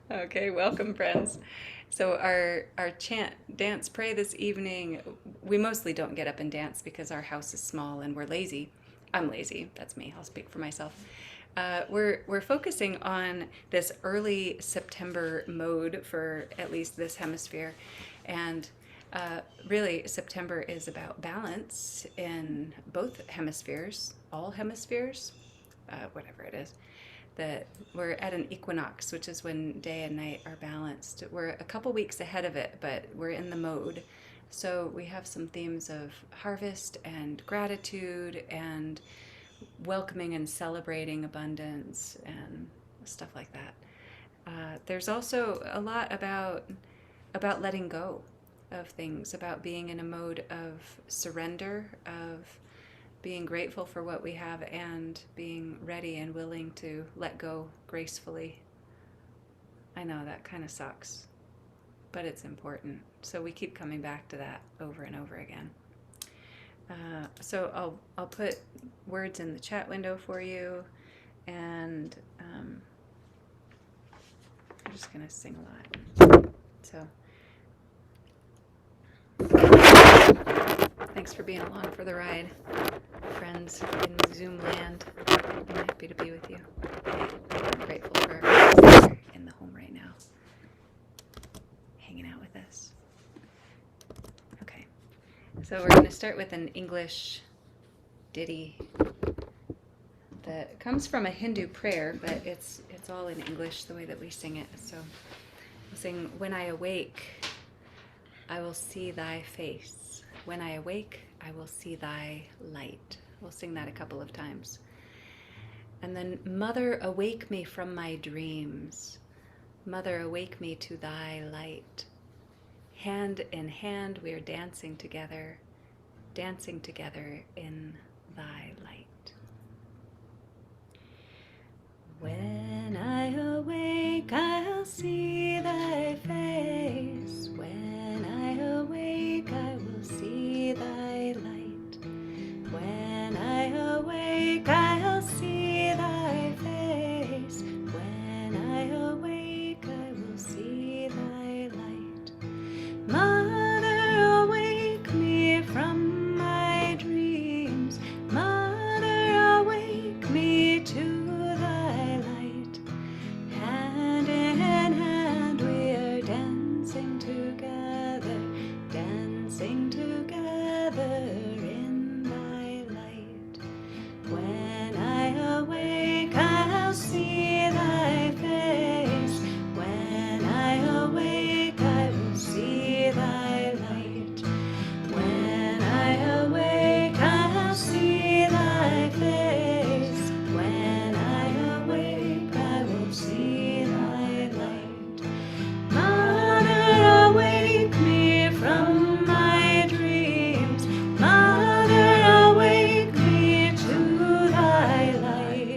Okay, welcome, friends. So our chant, dance, pray this evening. We mostly don't get up and dance because our house is small and we're lazy. I'm lazy. That's me. I'll speak for myself. We're focusing on this early September mode for at least this hemisphere, and really September is about balance in both hemispheres, all hemispheres, whatever it is. That we're at an equinox, which is when day and night are balanced. We're a couple weeks ahead of it, but we're in the mode. So we have some themes of harvest and gratitude and welcoming and celebrating abundance and stuff like that. There's also a lot about letting go of things, about being in a mode of surrender, of being grateful for what we have and being ready and willing to let go gracefully. I know that kind of sucks, but it's important. So we keep coming back to that over and over again. So I'll put words in the chat window for you, and I'm just gonna sing a lot. So thanks for being along for the ride, friends in Zoom land. I'm happy to be with you. I'm grateful for everyone here in the home right now, hanging out with us. Okay, so we're going to start with an English ditty that comes from a Hindu prayer, but it's all in English the way that we sing it. So we'll sing, "When I awake, I will see thy face. When I awake, I will see thy light." We'll sing that a couple of times. And then, "Mother, awake me from my dreams. Mother, awake me to thy light. Hand in hand we are dancing together in thy light." When I awake, I'll see thy face. When I awake, I will see thy light. When I awake, I'll see thy face. When I awake, I will see thy light. Mother, awake me from my dreams. Mother, awake me to thy light. Hand in hand we are dancing together in thy light. When I awake, I'll see thy face. When I awake, I will see thy light. When I awake, I'll see thy face. When I awake, I will see thy light. Mother, awake me from my dreams. Mother, awake me to thy light.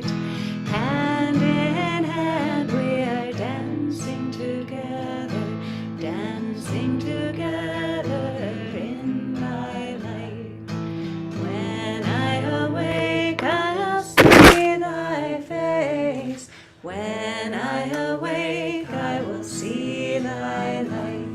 Hand in hand we are dancing together in thy light. When I awake, I'll see thy face. When I awake, I will see thy light.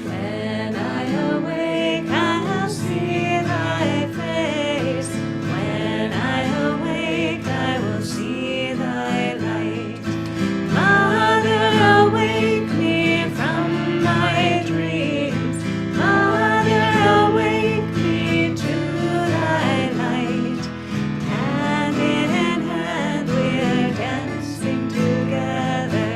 When I awake, I'll see thy face. When I awake, I will see thy light. Mother, awake me from my dreams. Mother, awake me to thy light. Hand in hand we are dancing together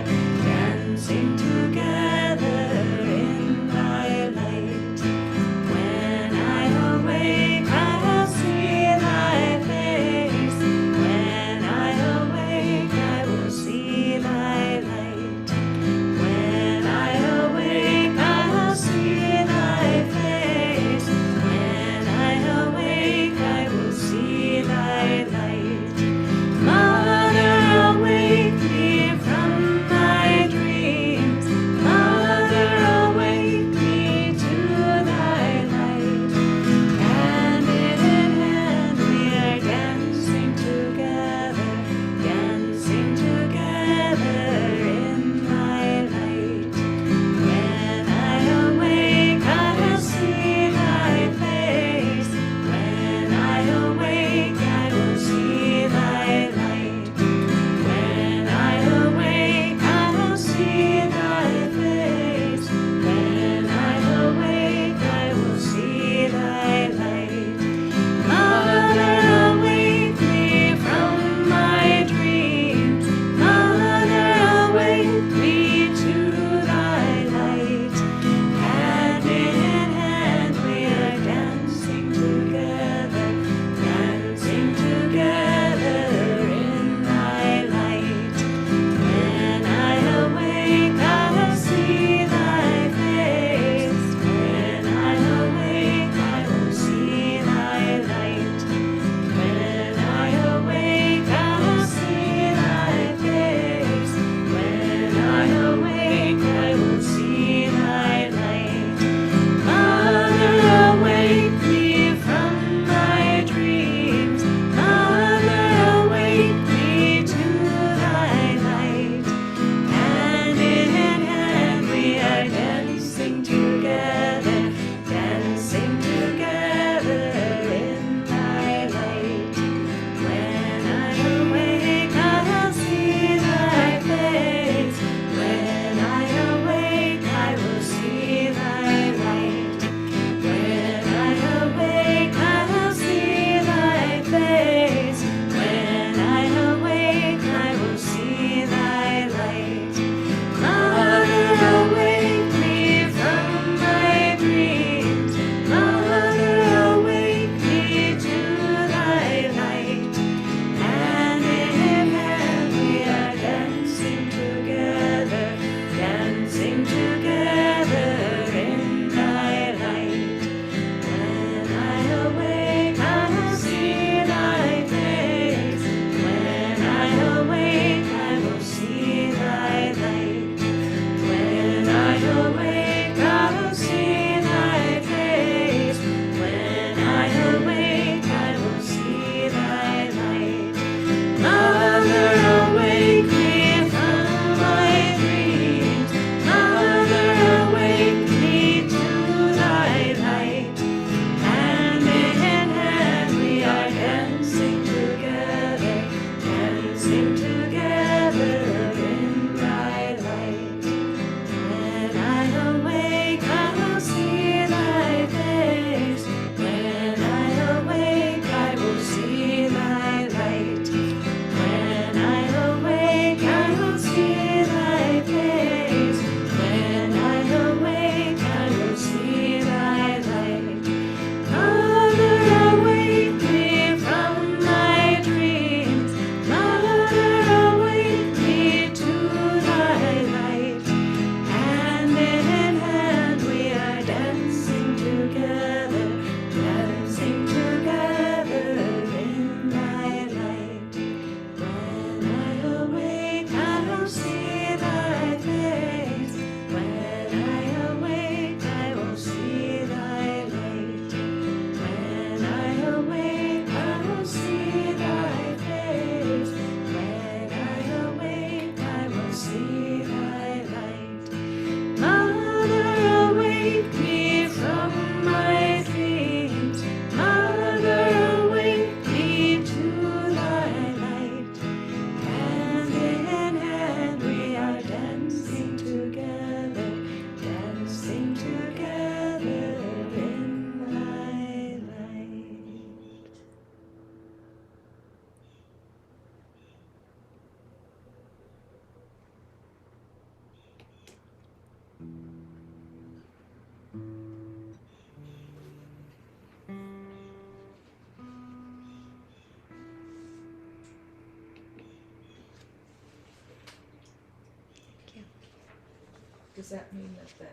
Does that mean that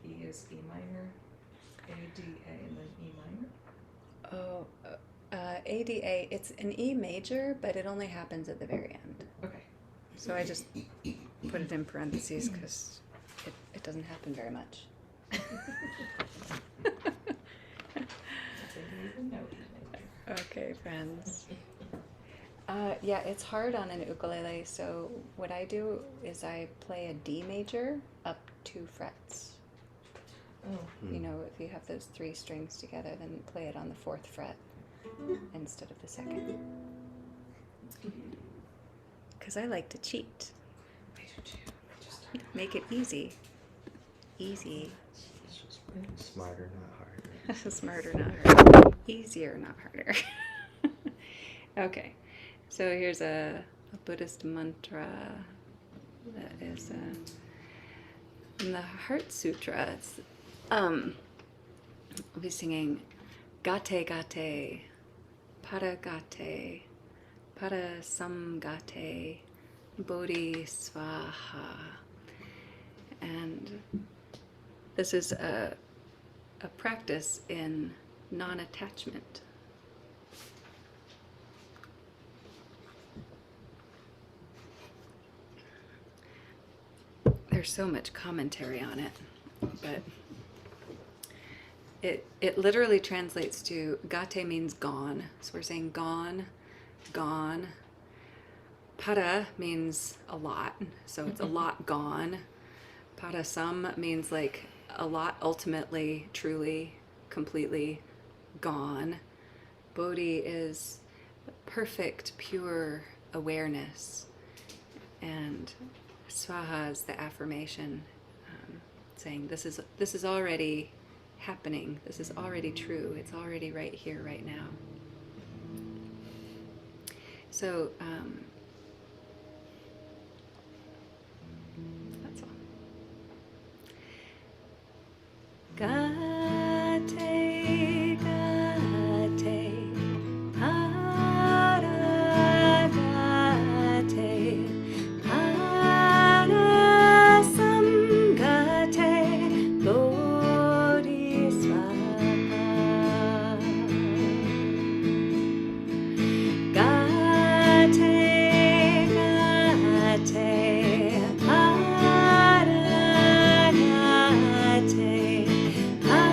E is E minor, A, D, A, and then E minor? Oh, ADA, it's an E major, but it only happens at the very end. Okay. So I just put it in parentheses because it doesn't happen very much. I didn't even know E major. Okay, friends. Yeah, it's hard on an ukulele, so what I do is I play a D major up 2 frets. Oh. You know, if you have those 3 strings together, then play it on the 4th fret instead of the 2nd. Because I like to cheat. I do too. Just Make it easy. Easy. It's just smarter, not harder. Smarter, not harder. Easier, not harder. Okay, so here's a Buddhist mantra that is in the Heart Sutra. It's we'll be singing Gate Gate, Pada Gate, Pada Samgate, Bodhi Swaha. And this is a practice in non-attachment. There's so much commentary on it, but it literally translates to gate means gone. So we're saying gone, gone. Para means a lot, so it's a lot gone. Para sam means like a lot ultimately, truly, completely gone. Bodhi is perfect, pure awareness. And swaha is the affirmation, saying this is already happening. This is already true. It's already right here, right now. So that's all. Gate, gate, para gate, para samgate, bodhisvaha. Gate, gate, para gate, para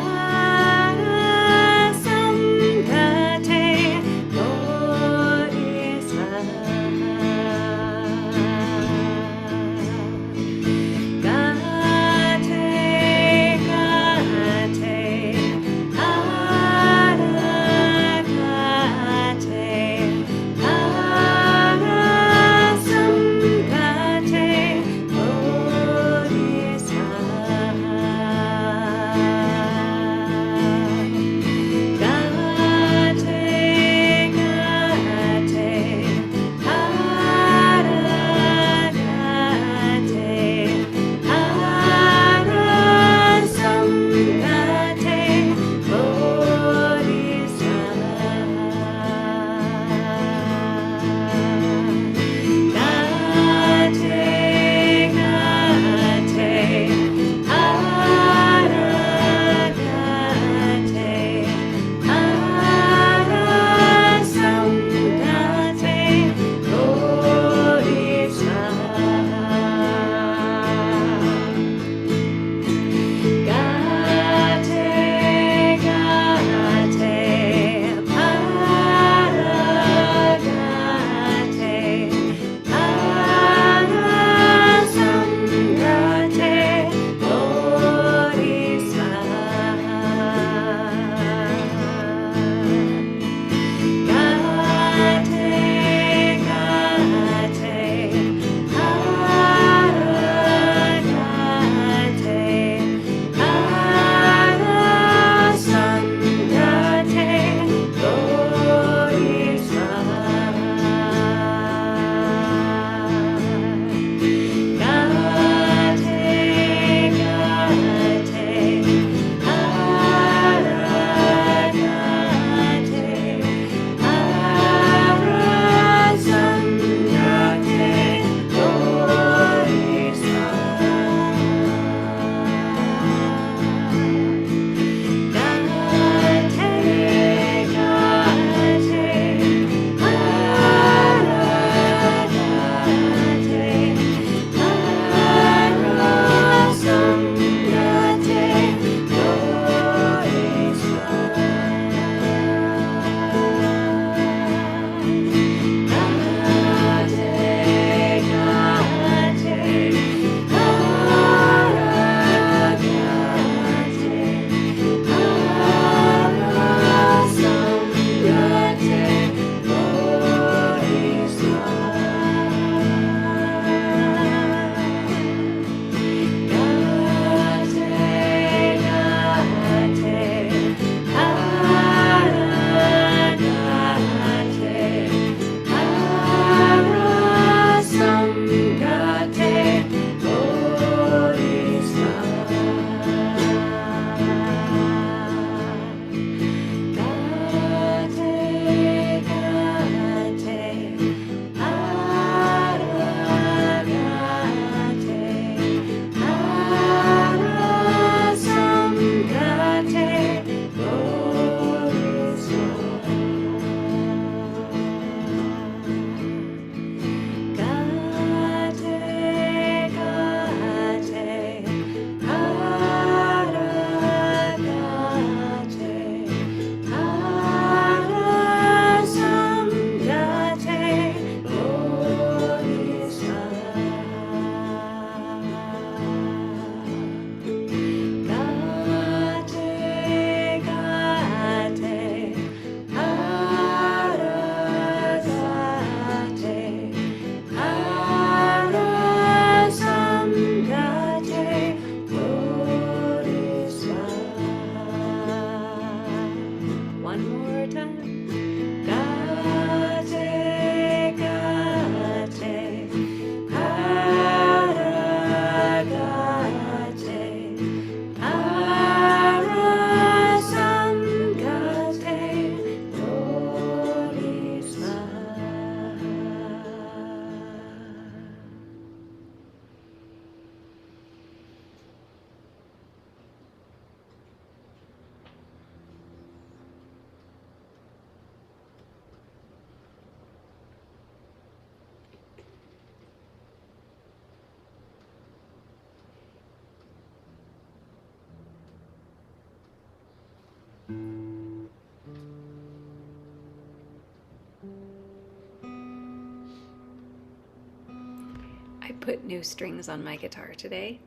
I put new strings on my guitar today,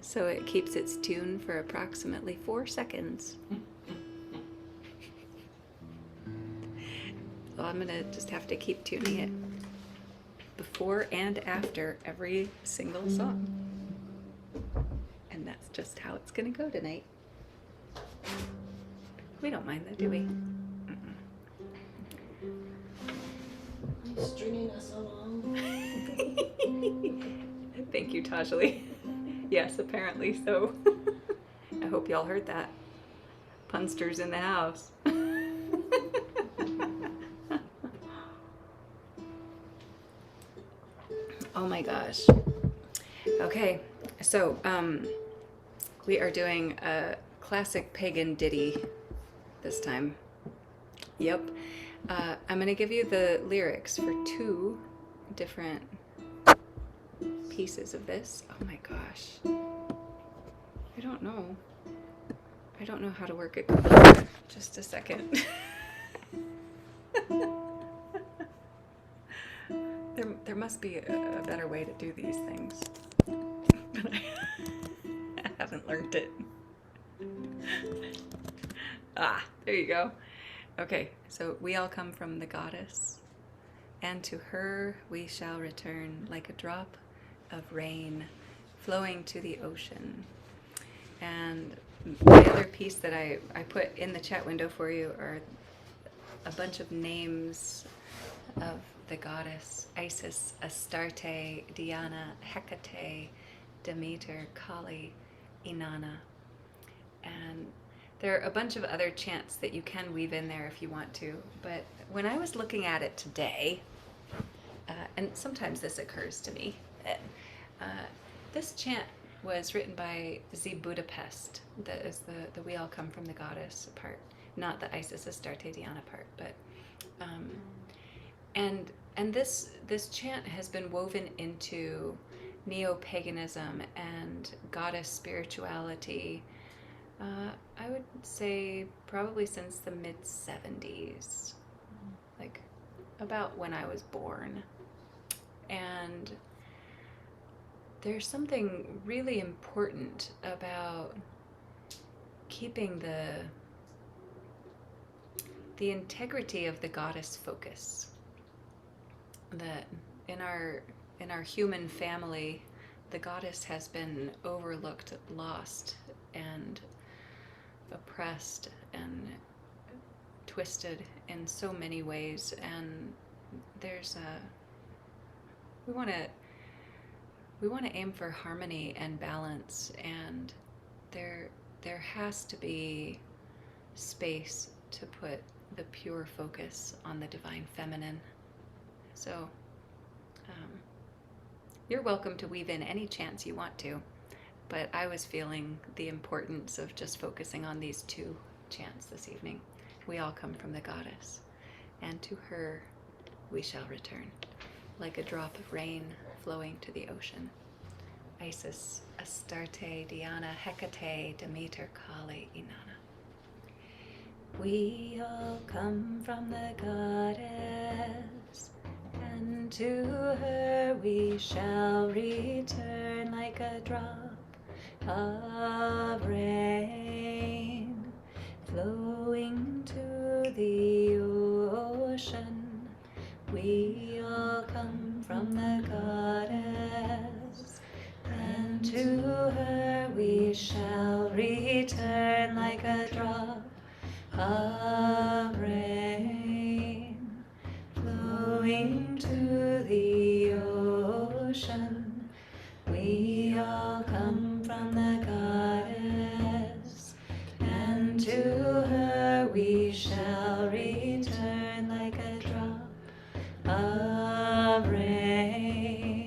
so it keeps its tune for approximately 4 seconds. So I'm gonna just have to keep tuning it before and after every single song. And that's just how it's gonna go tonight. We don't mind that, do we? Are you stringing us along? Thank you, Tajali. Yes, apparently so. I hope y'all heard that. Punsters in the house. Oh my gosh. Okay, so we are doing a classic pagan ditty this time. Yep. I'm gonna give you the lyrics for 2 different pieces of this. Oh my gosh. I don't know. I don't know how to work a computer. Just a second. There must be a better way to do these things. But I haven't learned it. Ah, there you go. Okay, so we all come from the goddess, and to her we shall return like a drop of rain flowing to the ocean. And the other piece that I put in the chat window for you are a bunch of names of the goddess: Isis, Astarte, Diana, Hecate, Demeter, Kali, Inanna. And there are a bunch of other chants that you can weave in there if you want to. But when I was looking at it today, and sometimes this occurs to me, this chant was written by Z Budapest. That is the we all come from the goddess part, not the Isis, Astarte, Diana part. But and this chant has been woven into neo-paganism and goddess spirituality. I would say probably since the mid-70s, like about when I was born. And there's something really important about keeping the integrity of the goddess focus. That in our human family, the goddess has been overlooked, lost, and oppressed and twisted in so many ways. And there's we want to aim for harmony and balance, and there has to be space to put the pure focus on the divine feminine. So you're welcome to weave in any chants you want to, but I was feeling the importance of just focusing on these 2 chants this evening. We all come from the goddess, and to her we shall return, like a drop of rain flowing to the ocean. Isis, Astarte, Diana, Hecate, Demeter, Kali, Inanna. We all come from the goddess, and to her we shall return like a drop of rain flowing to the ocean. We all come from the goddess, and to her we shall return like a drop of rain flowing to the ocean. We all come from the goddess, and to her we shall return like a drop of rain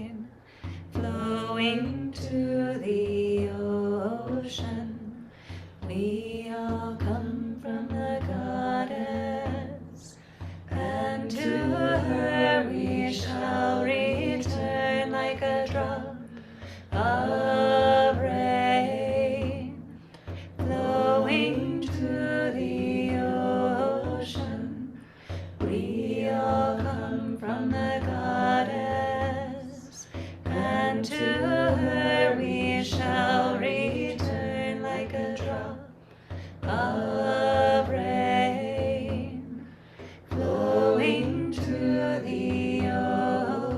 goddess, and to her we shall return like a drop of rain, flowing to the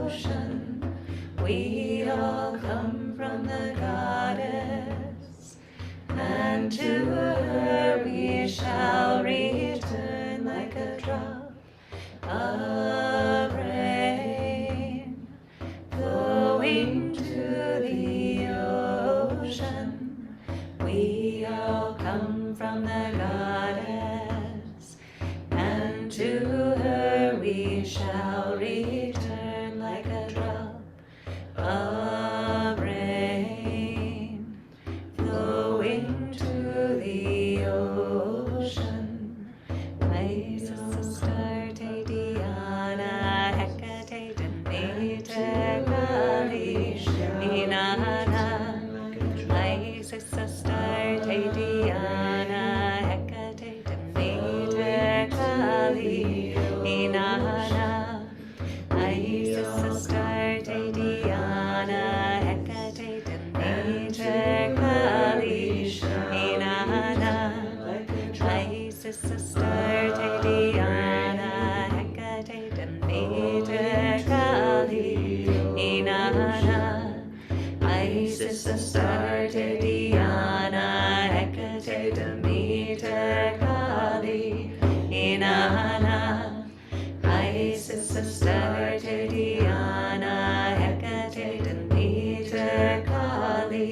ocean. We all come from the goddess, and to her we shall return like a drop of rain, flowing to the ocean. We all come from the goddess, and to her we shall return like a drop of rain, flowing to the ocean. Isis, Astarte, Diana, Hecate, Demeter, Kali, Inanna. Isis, Astarte, Diana, Hecate, Demeter, Kali, Inanna. Isis, Astarte, Diana, Hecate, Demeter, Kali, Inanna. Isis, Astarte, Diana, Hecate, Demeter, Kali, Inanna. Isis, Astarte, Diana, Hecate, Demeter, Kali, Inanna. Isis, Astarte, Diana, Hecate, Demeter, Kali,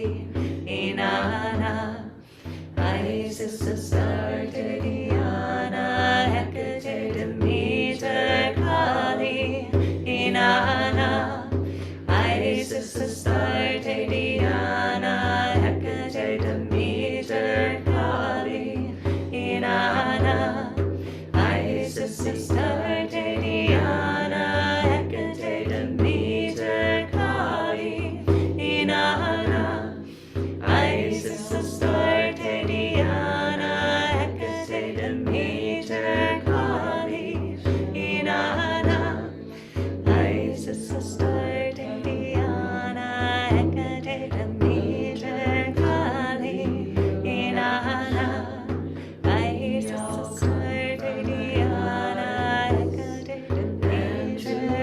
Inanna. Isis, Astarte, Diana, Hecate, Demeter, Kali, Inanna. Isis, Astarte, Diana, Hecate, Demeter, Kali, Inanna. Isis, Astarte, Diana, Hecate, Demeter, Kali, Inanna. Isis, Astarte, Diana, Hecate, Demeter, Kali, Inanna. Isis, Astarte, Diana, Hecate, Demeter, Kali, Inanna. Isis, Astarte, Diana, Hecate, Demeter, Kali, Inanna. Isis, Astarte, Diana, Hecate, Demeter,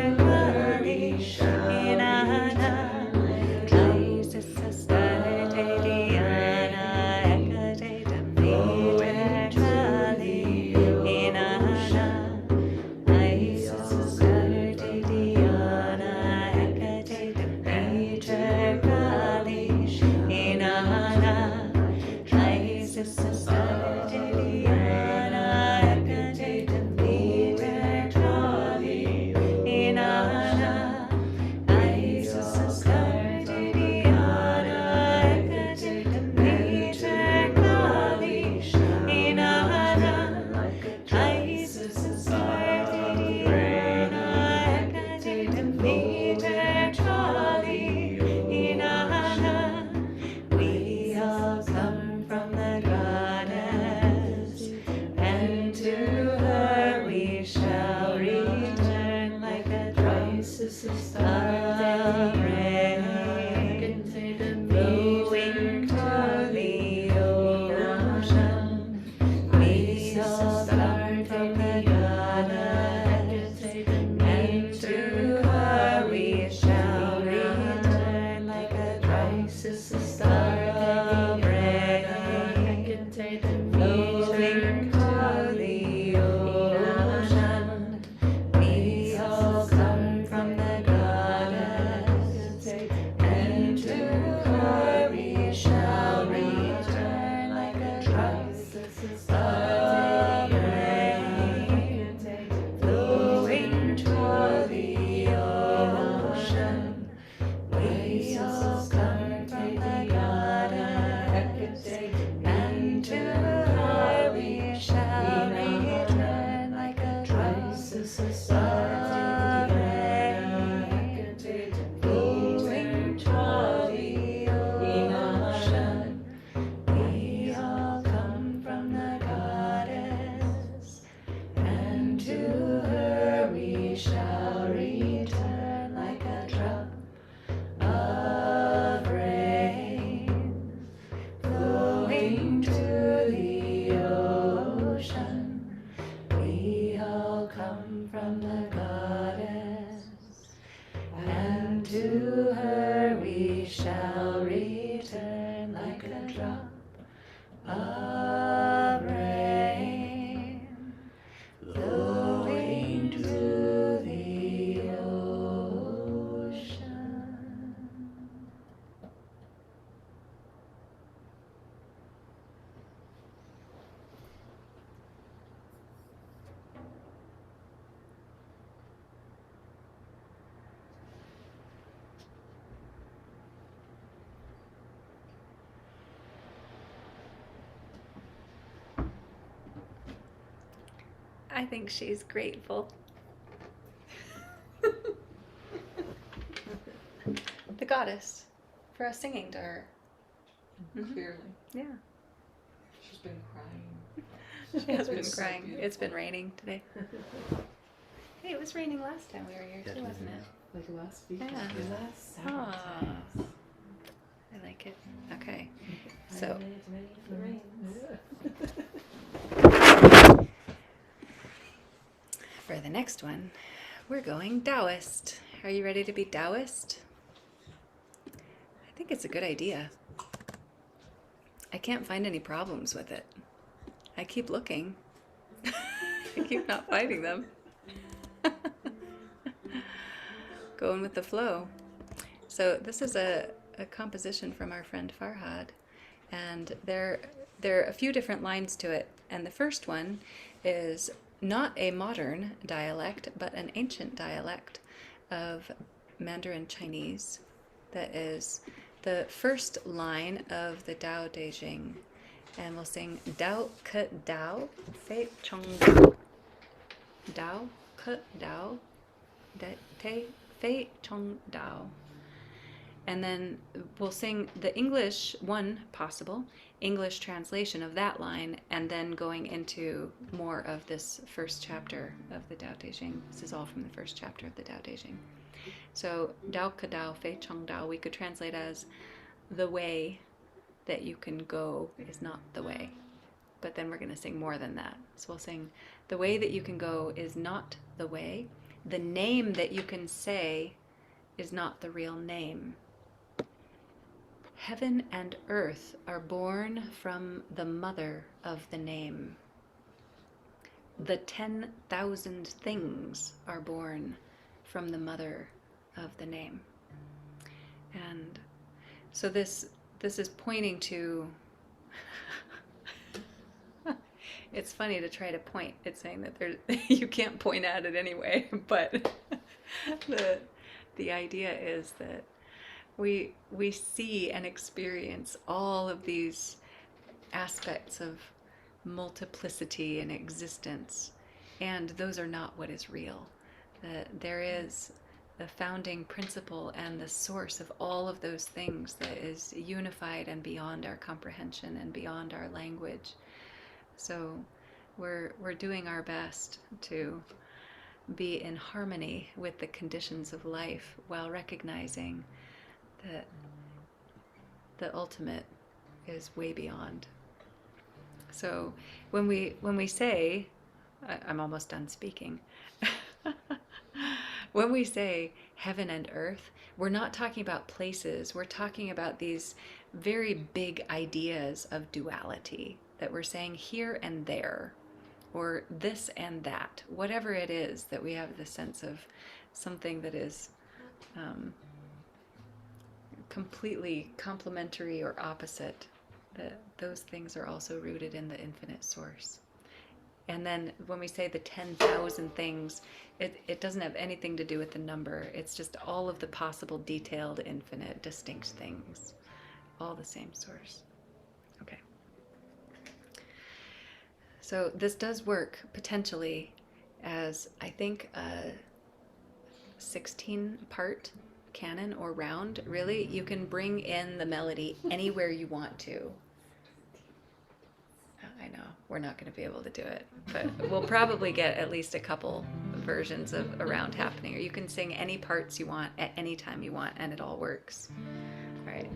Kali, Inanna. Isis, Astarte, Diana, Hecate, Demeter, Kali, Inanna. Isis, Astarte, Diana, Hecate, Demeter, Kali, Inanna. Isis, Astarte, Diana, Hecate, Demeter, Kali, Inanna. Isis, Astarte, Diana, Hecate, Demeter, Kali, Inanna. We all come from the goddess, and to her we shall return like a drop of rain, flowing to the ocean. We all come from the goddess, and to her we shall return like a drop of rain, flowing to the ocean. We all come from the goddess. to her we shall return like a drop of rain flowing to the ocean. I think she's grateful. The goddess for us singing to her. Mhm. Clearly. Yeah, She's been crying. she has been It's so crying. It's been beautiful. raining today. Hey, it was raining last time we were here too, wasn't it? Like last week. Yeah. Last Ah. Saturday. I like it. Okay, 5 so minutes ready for the rains. for the next one, we're going Taoist. Are you ready to be Taoist? I think it's a good idea. I can't find any problems with it. I keep looking. I keep not finding them. Going with the flow. So this is a composition from our friend Farhad, and there are a few different lines to it. And the first one is not a modern dialect, but an ancient dialect of Mandarin Chinese. That is the first line of the Tao Te Ching. And we'll sing Dao Ke Dao, Fei Chong Dao. Dao Ke Dao, Te Fei Chong Dao. And then we'll sing the English, one possible English translation of that line, and then going into more of this first chapter of the Tao Te Ching. This is all from the first chapter of the Tao Te Ching. So Dao Ke Dao, Fei Chong Dao, we could translate as the way that you can go is not the way. But then we're going to sing more than that. So we'll sing, the way that you can go is not the way. The name that you can say is not the real name. Heaven and earth are born from the mother of the name. The 10,000 things are born from the mother of the name. And so this is pointing to, it's funny to try to point. It's saying that you can't point at it anyway, but the idea is that we see and experience all of these aspects of multiplicity and existence, and those are not what is real. That there is the founding principle and the source of all of those things that is unified and beyond our comprehension and beyond our language. So we're doing our best to be in harmony with the conditions of life while recognizing that the ultimate is way beyond. So when we say, I'm almost done speaking. When we say heaven and earth, we're not talking about places. We're talking about these very big ideas of duality, that we're saying here and there, or this and that, whatever it is, that we have the sense of something that is completely complementary or opposite, that those things are also rooted in the infinite source. And then when we say the 10,000 things, it doesn't have anything to do with the number. It's just all of the possible, detailed, infinite, distinct things, all the same source. Okay. So this does work potentially as, I think, a 16-part canon or round. Really, you can bring in the melody anywhere you want to. I know, we're not going to be able to do it, but we'll probably get at least a couple versions of a round happening, or you can sing any parts you want at any time you want, and it all works. All right.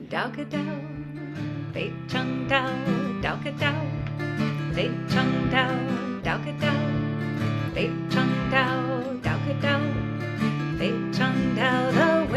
Dao Ke Dao, Fei Chong Dao, Dao Ke Dao, Fei Chong Dao, Dao Ke Dao, Fei Chong Dao, Dao Ke Dao, Fei Chong Dao, the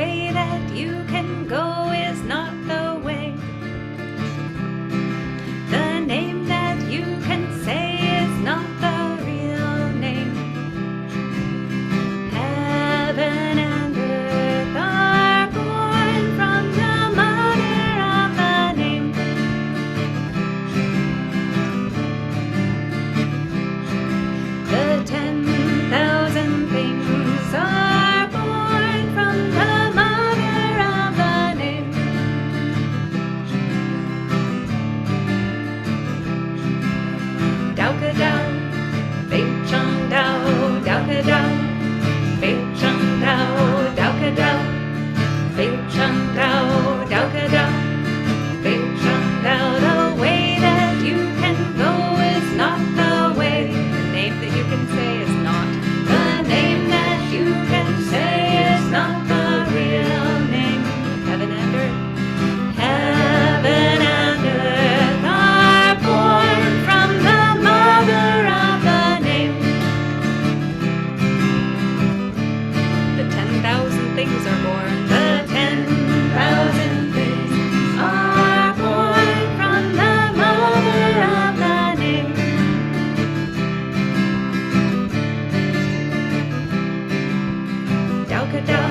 things are born. The 10,000 things are born from the mother of the name. Dao ka dao,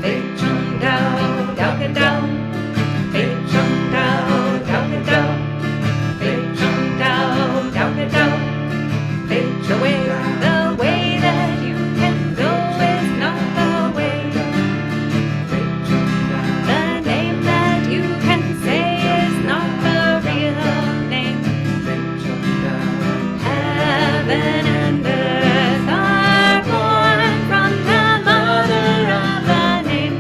fei chung dao, dao ka dao, fei chung dao, dao ka dao, fei chung dao, dao ka dao, fei the way that you can go is not the way. The name that you can say is not the real name. Heaven and earth are born from the mother of the name.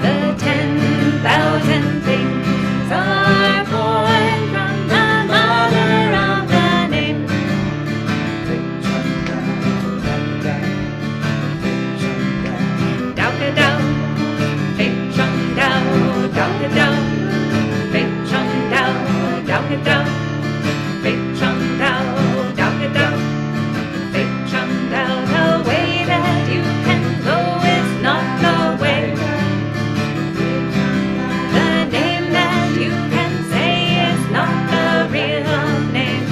The 10,000 things are born from the mother of the name. Dao ka dao, fei chung dao, dao ka dao, fei chung dao, dao ka dao, fei chung dao, dao ka dao, fei chung dao. The way that you can go is not the way. The name that you can say is not the real name.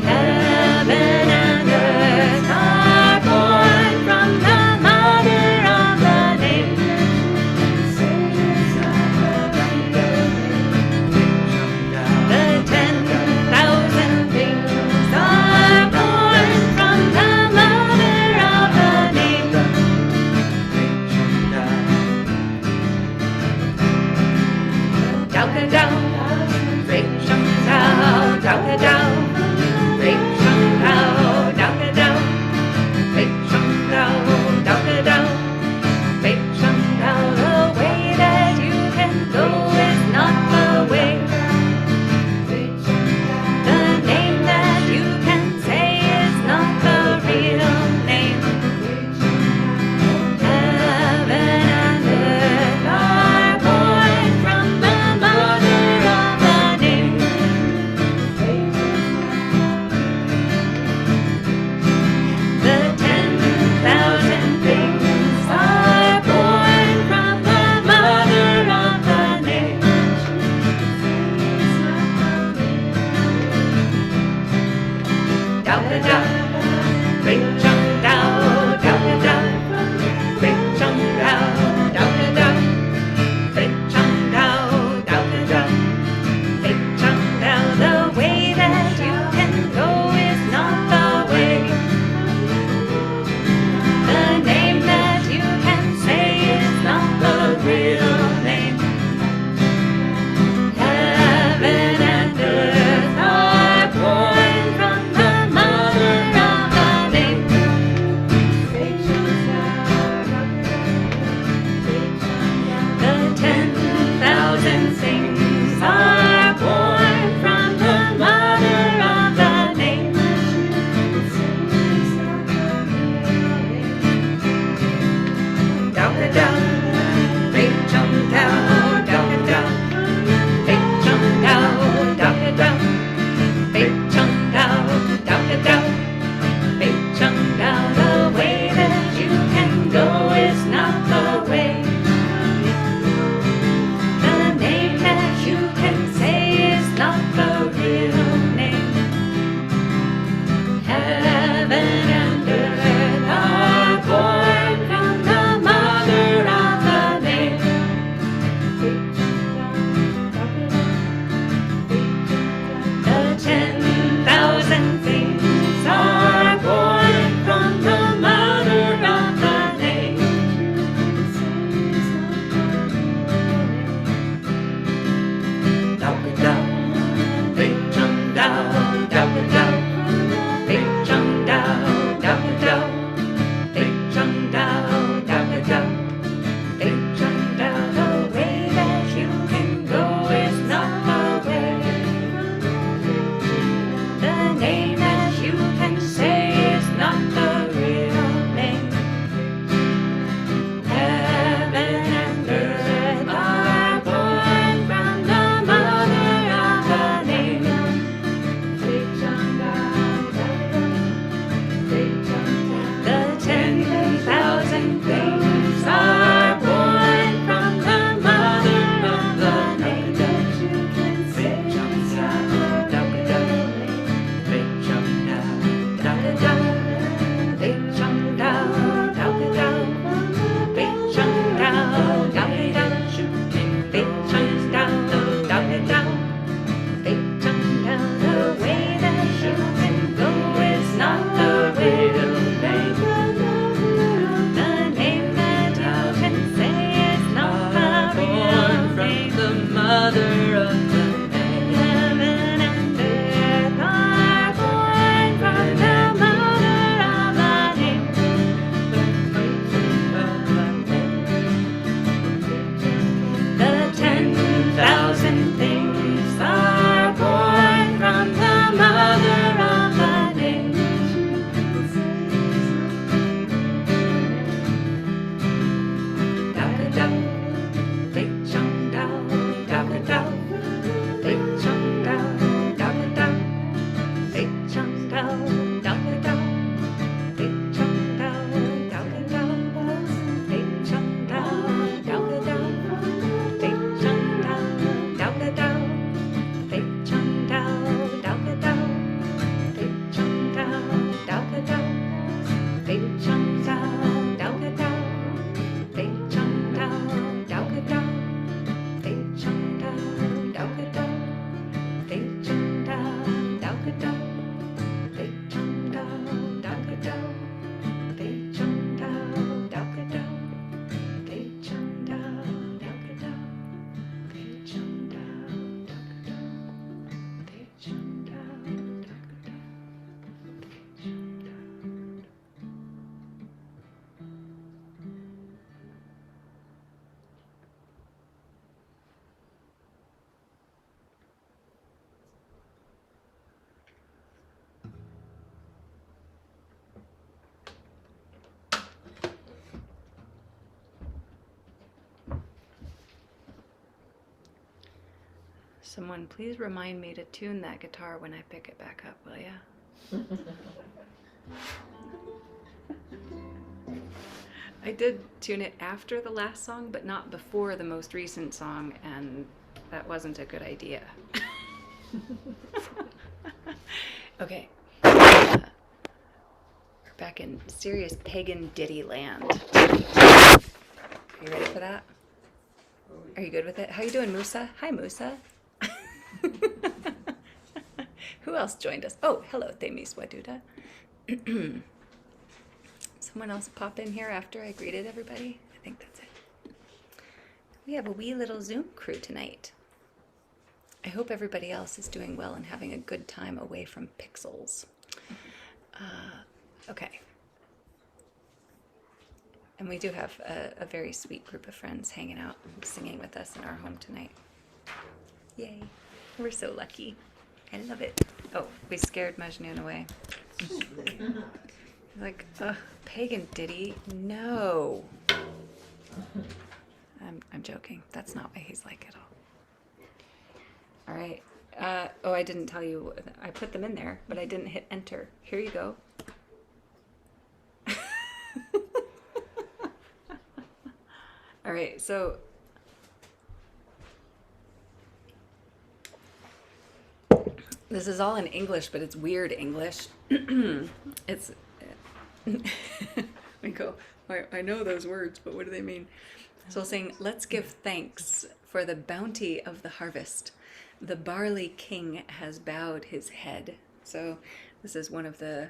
Heaven and earth are born from the mother of the name. The 10,000 things are born from the mother of the name. Dao ka dao, fei chung dao, dao ka dao, fei chung dao, dao ka dao, fei chung dao, dao ka dao, fei chung dao. The way that you can go is not the way. The name that you can say is not the real name. Heaven and earth are born from the mother of the name. The 10,000 things are born from the mother of the name. Dao ka dao, fei chung dao, dao ka dao, fei chung dao, dao ka dao, fei chung dao, dao ka dao, fei chung dao. The way that you can go is not the way. The name that you can say is not the real name. Heaven and earth are born from the mother of the name. Someone please remind me to tune that guitar when I pick it back up, will ya? I did tune it after the last song, but not before the most recent song, and that wasn't a good idea. Okay. We're back in serious pagan ditty land. Are you ready for that? Are you good with it? How you doing, Musa? Hi, Musa. Who else joined us? Oh, hello, Themis Waduda. Someone else pop in here after I greeted everybody? I think that's it. We have a wee little Zoom crew tonight. I hope everybody else is doing well and having a good time away from pixels. Okay. And we do have a very sweet group of friends hanging out and singing with us in our home tonight. Yay. We're so lucky. I love it. Oh, we scared Majnun away. Like, pagan ditty? No. I'm joking. That's not why he's like at all. All right. Oh, I didn't tell you. I put them in there, but I didn't hit enter. Here you go. All right, so this is all in English, but it's weird English. It's we go, I know those words, but what do they mean? So we'll sing, let's give thanks for the bounty of the harvest. The barley king has bowed his head. So this is one of the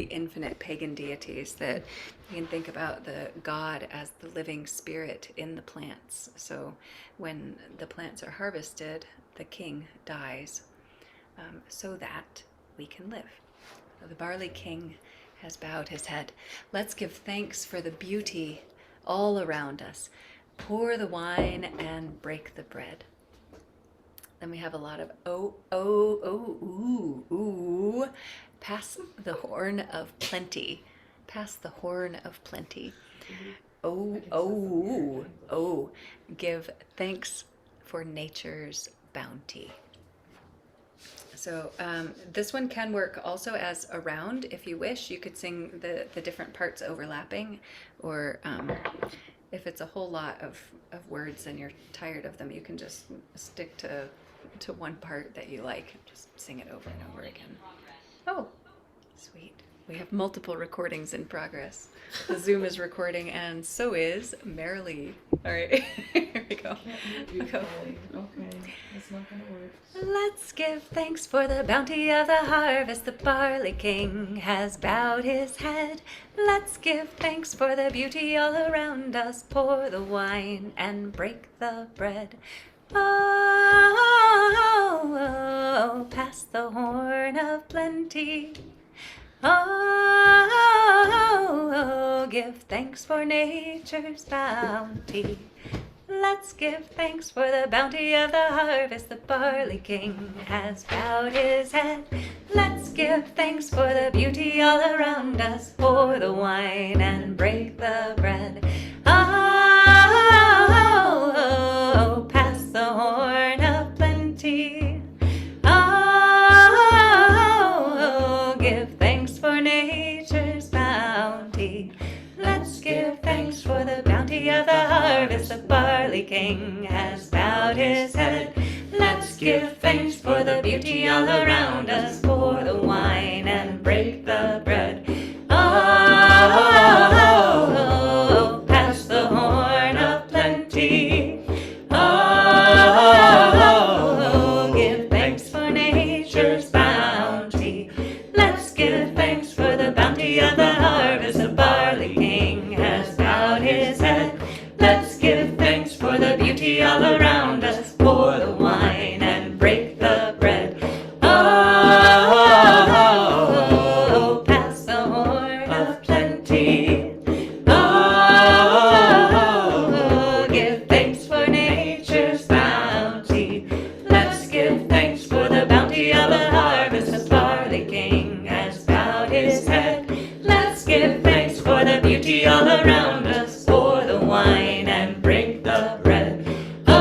infinite pagan deities that you can think about the god as the living spirit in the plants. So when the plants are harvested, the king dies so that we can live. So the barley king has bowed his head. Let's give thanks for the beauty all around us. Pour the wine and break the bread. Then we have a lot of ooh. Pass the horn of plenty. Pass the horn of plenty. Oh. Give thanks for nature's bounty. So this one can work also as a round if you wish. You could sing the different parts overlapping, or if it's a whole lot of words and you're tired of them, you can just stick to one part that you like. Just sing it over and over again. Oh, sweet. We have multiple recordings in progress. The Zoom is recording, and so is Marilee. All right, here we go. Okay, that's not gonna work. Let's give thanks for the bounty of the harvest. The barley king has bowed his head. Let's give thanks for the beauty all around us. Pour the wine and break the bread. Oh, pass the horn of plenty. Oh, give thanks for nature's bounty. Let's give thanks for the bounty of the harvest. The barley king has bowed his head. Let's give thanks for the beauty all around us. Pour the wine and break the bread. Oh, pass the horn of plenty. Oh, give thanks for nature's bounty. Let's give thanks for the bounty of the harvest. The barley king has bowed his head. Let's give thanks for the beauty all around us. Pour the wine and break the bread. Oh, pass the horn of plenty. Oh, give thanks for nature's bounty. Let's give thanks for the bounty of the harvest. The barley king has bowed his head. Let's give thanks for the beauty all around us. Pour the wine and break the bread. Oh, pass the horn of plenty. Oh, give thanks for nature's bounty. Let's give thanks for the bounty of the harvest. The barley king has bowed his head. Let's give thanks for the beauty all around us. Pour the wine and break the bread. Oh,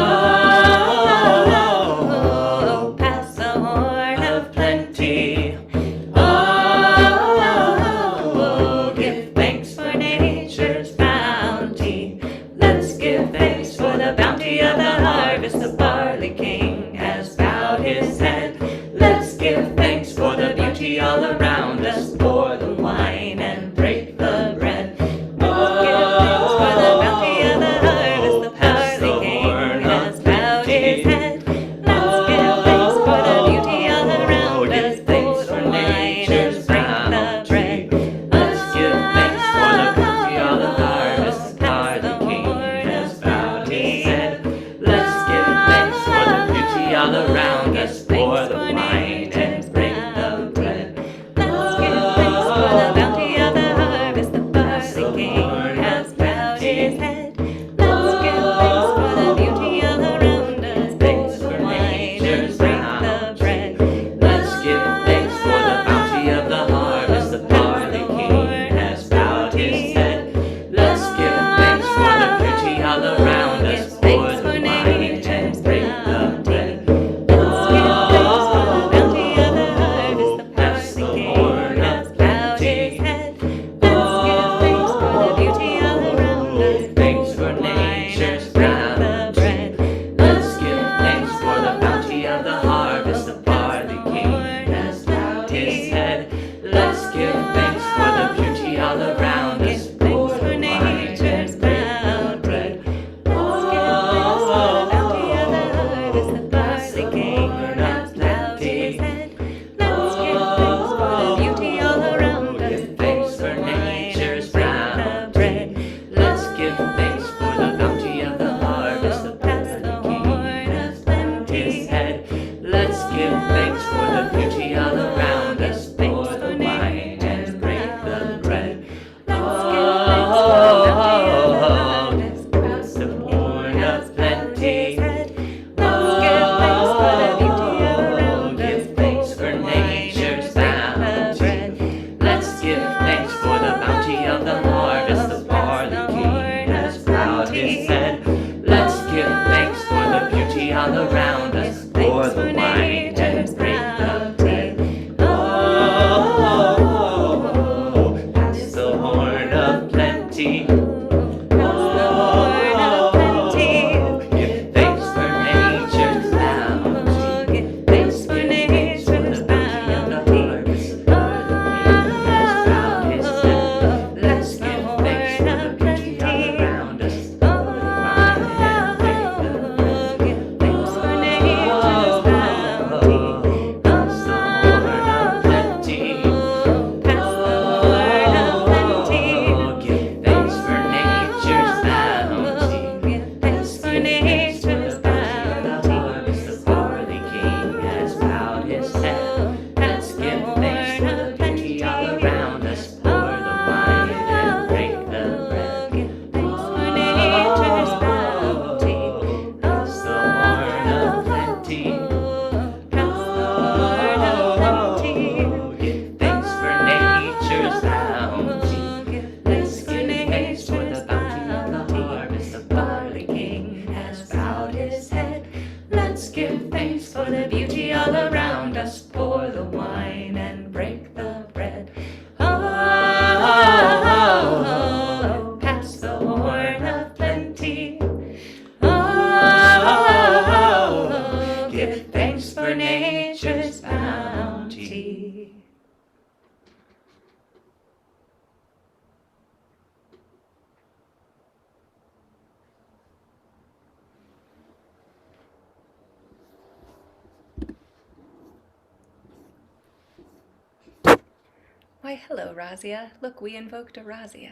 Why, hello, Razia. Look, we invoked a Razia.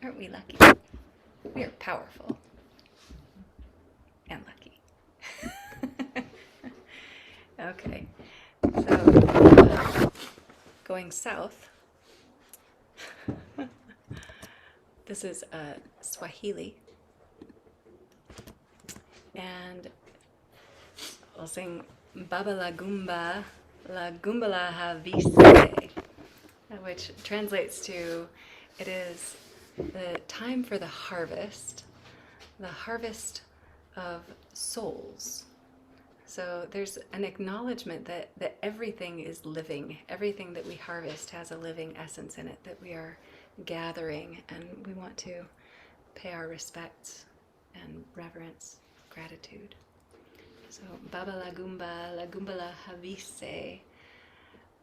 Aren't we lucky? We are powerful. And lucky. Okay. So, going south. This is Swahili. And I'll sing Baba La Goomba La Havise, which translates to, it is the time for the harvest of souls. So there's an acknowledgement that everything is living. Everything that we harvest has a living essence in it that we are gathering, and we want to pay our respects and reverence, gratitude. So Baba La Goomba La Havise.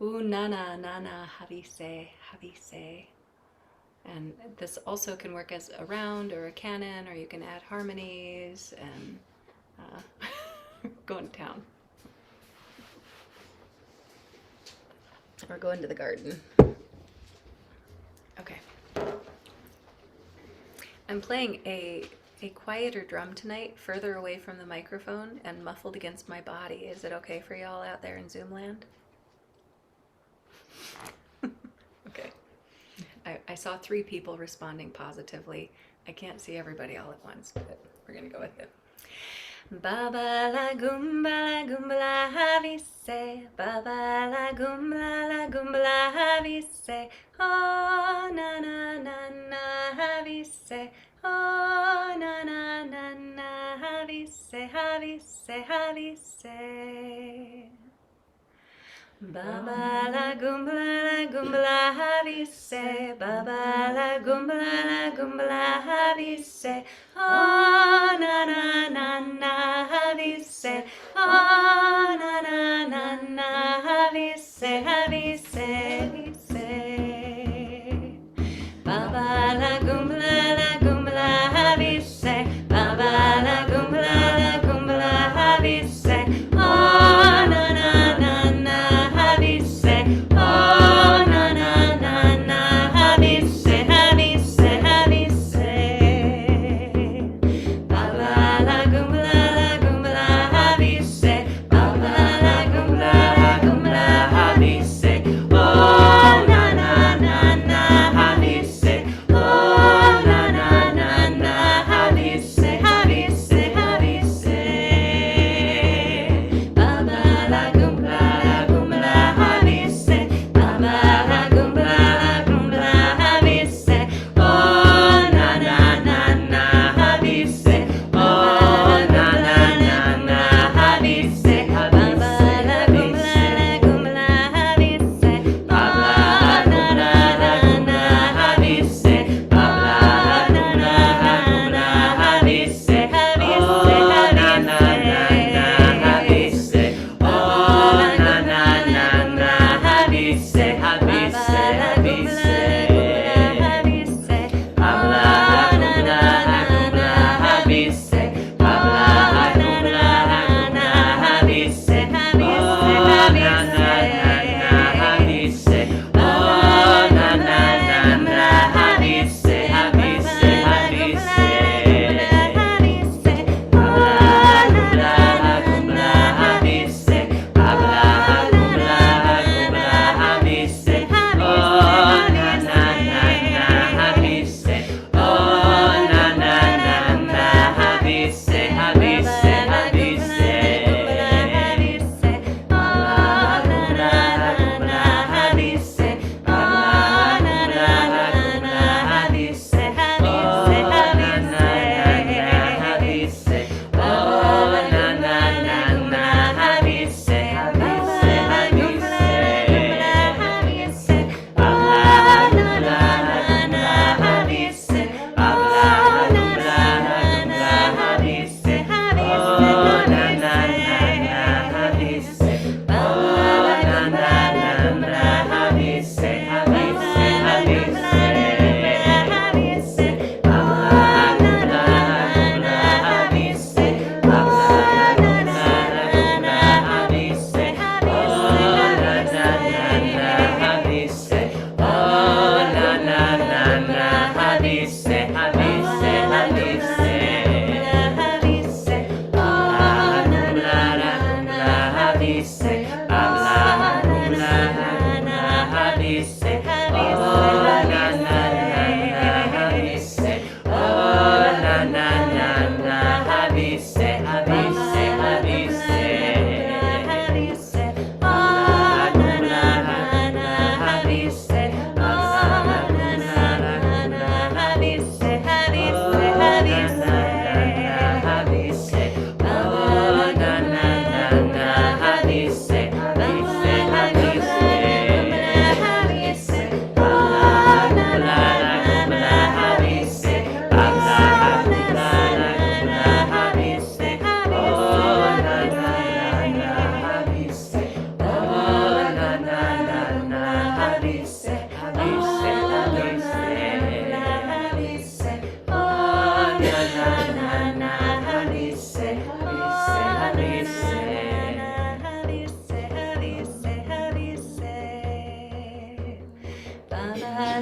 Nana Nana Havise Havise. And this also can work as a round or a canon, or you can add harmonies and go into town. Or go into the garden. Okay. I'm playing a quieter drum tonight, further away from the microphone and muffled against my body. Is it okay for y'all out there in Zoom land? Okay. I saw 3 people responding positively. I can't see everybody all at once, but we're gonna go with it. Baba la goomba la havise, Baba la goomba la havise, oh na na na na havise, oh na na na na havise, havise, havise. Baba la goomba la havise, Baba la goomba la havise, oh na na na na havise, oh na na na na havise, havise, havise. Baba la goomba la havise, Baba la goomba la havise, oh na na na na havise, oh na na na na havise, havise, havise. Baba la goomba la havise, Baba la goomba la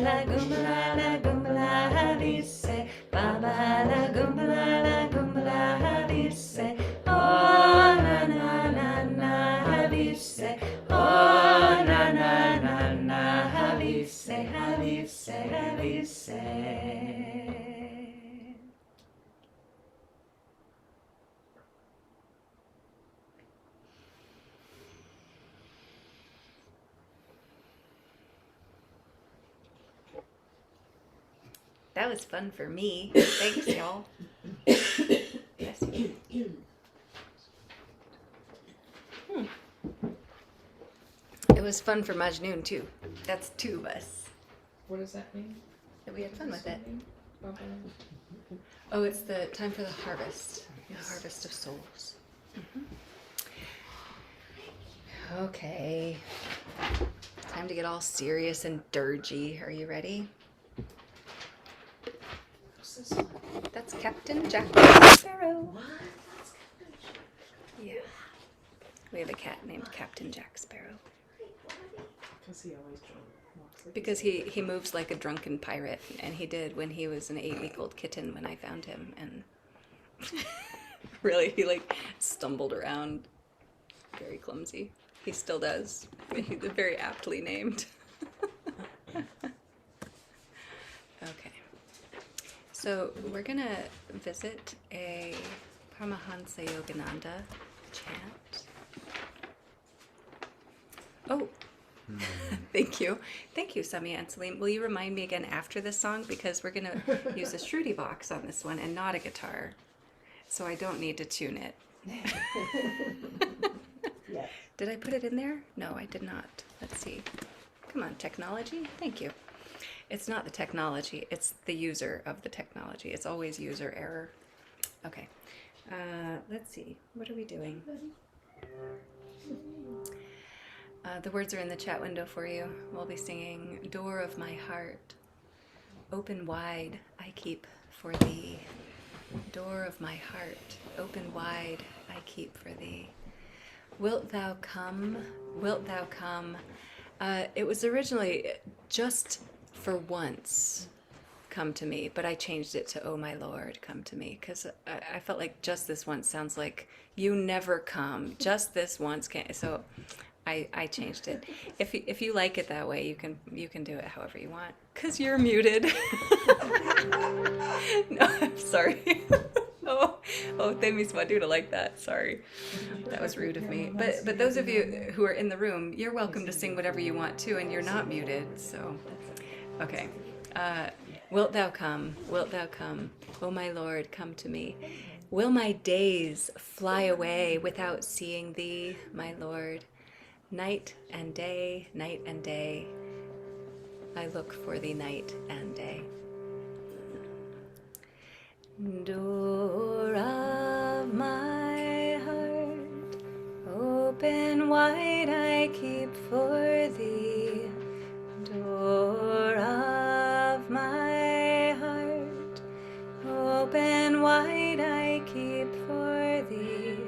la Goombala la Goombala Havise, Baba la Goombala la Goombala Havise, oh na na na na Havise, oh na na na na Havise, Havise, Havise. That was fun for me. Thanks, y'all. Bless you. It was fun for Majnoon too. That's two of us. What does that mean? That we had fun with it. Baba. Oh, it's the time for the harvest. Yes. The harvest of souls. Okay. Time to get all serious and dirgy. Are you ready? What's this one? That's Captain Jack Sparrow. What? Yeah. We have a cat named Captain Jack Sparrow. Because he always walks like Because he moves like a drunken pirate, and he did when he was an 8-week-old kitten when I found him, and really, he like stumbled around, very clumsy. He still does. He's very aptly named. Okay, so we're gonna visit a Paramahansa Yogananda chant. Oh. Thank you, Samia and Salim. Will you remind me again after this song, because we're gonna use a Shruti box on this one and not a guitar, so I don't need to tune it. Yes. Did I put it in there? No, I did not. Let's see. Come on, technology. Thank you. It's not the technology; it's the user of the technology. It's always user error. Okay. Let's see. What are we doing? The words are in the chat window for you. We'll be singing Door of My Heart. Open wide, I keep for thee. Door of my heart, open wide, I keep for thee. Wilt thou come? Wilt thou come? It was originally just for once, come to me, but I changed it to, oh my Lord, come to me, because I felt like just this once sounds like you never come. Just this once can't. So I changed it. If you like it that way, you can do it however you want. Cause you're muted. No, I'm sorry. Oh, they miswadu to like that. Sorry, that was rude of me. But those of you who are in the room, you're welcome to sing whatever you want to, and you're not muted. So, okay. Wilt thou come? Wilt thou come? Oh my Lord, come to me. Will my days fly away without seeing thee, my Lord? Night and day, I look for thee night and day. Door of my heart, open wide I keep for thee. Door of my heart, open wide I keep for thee.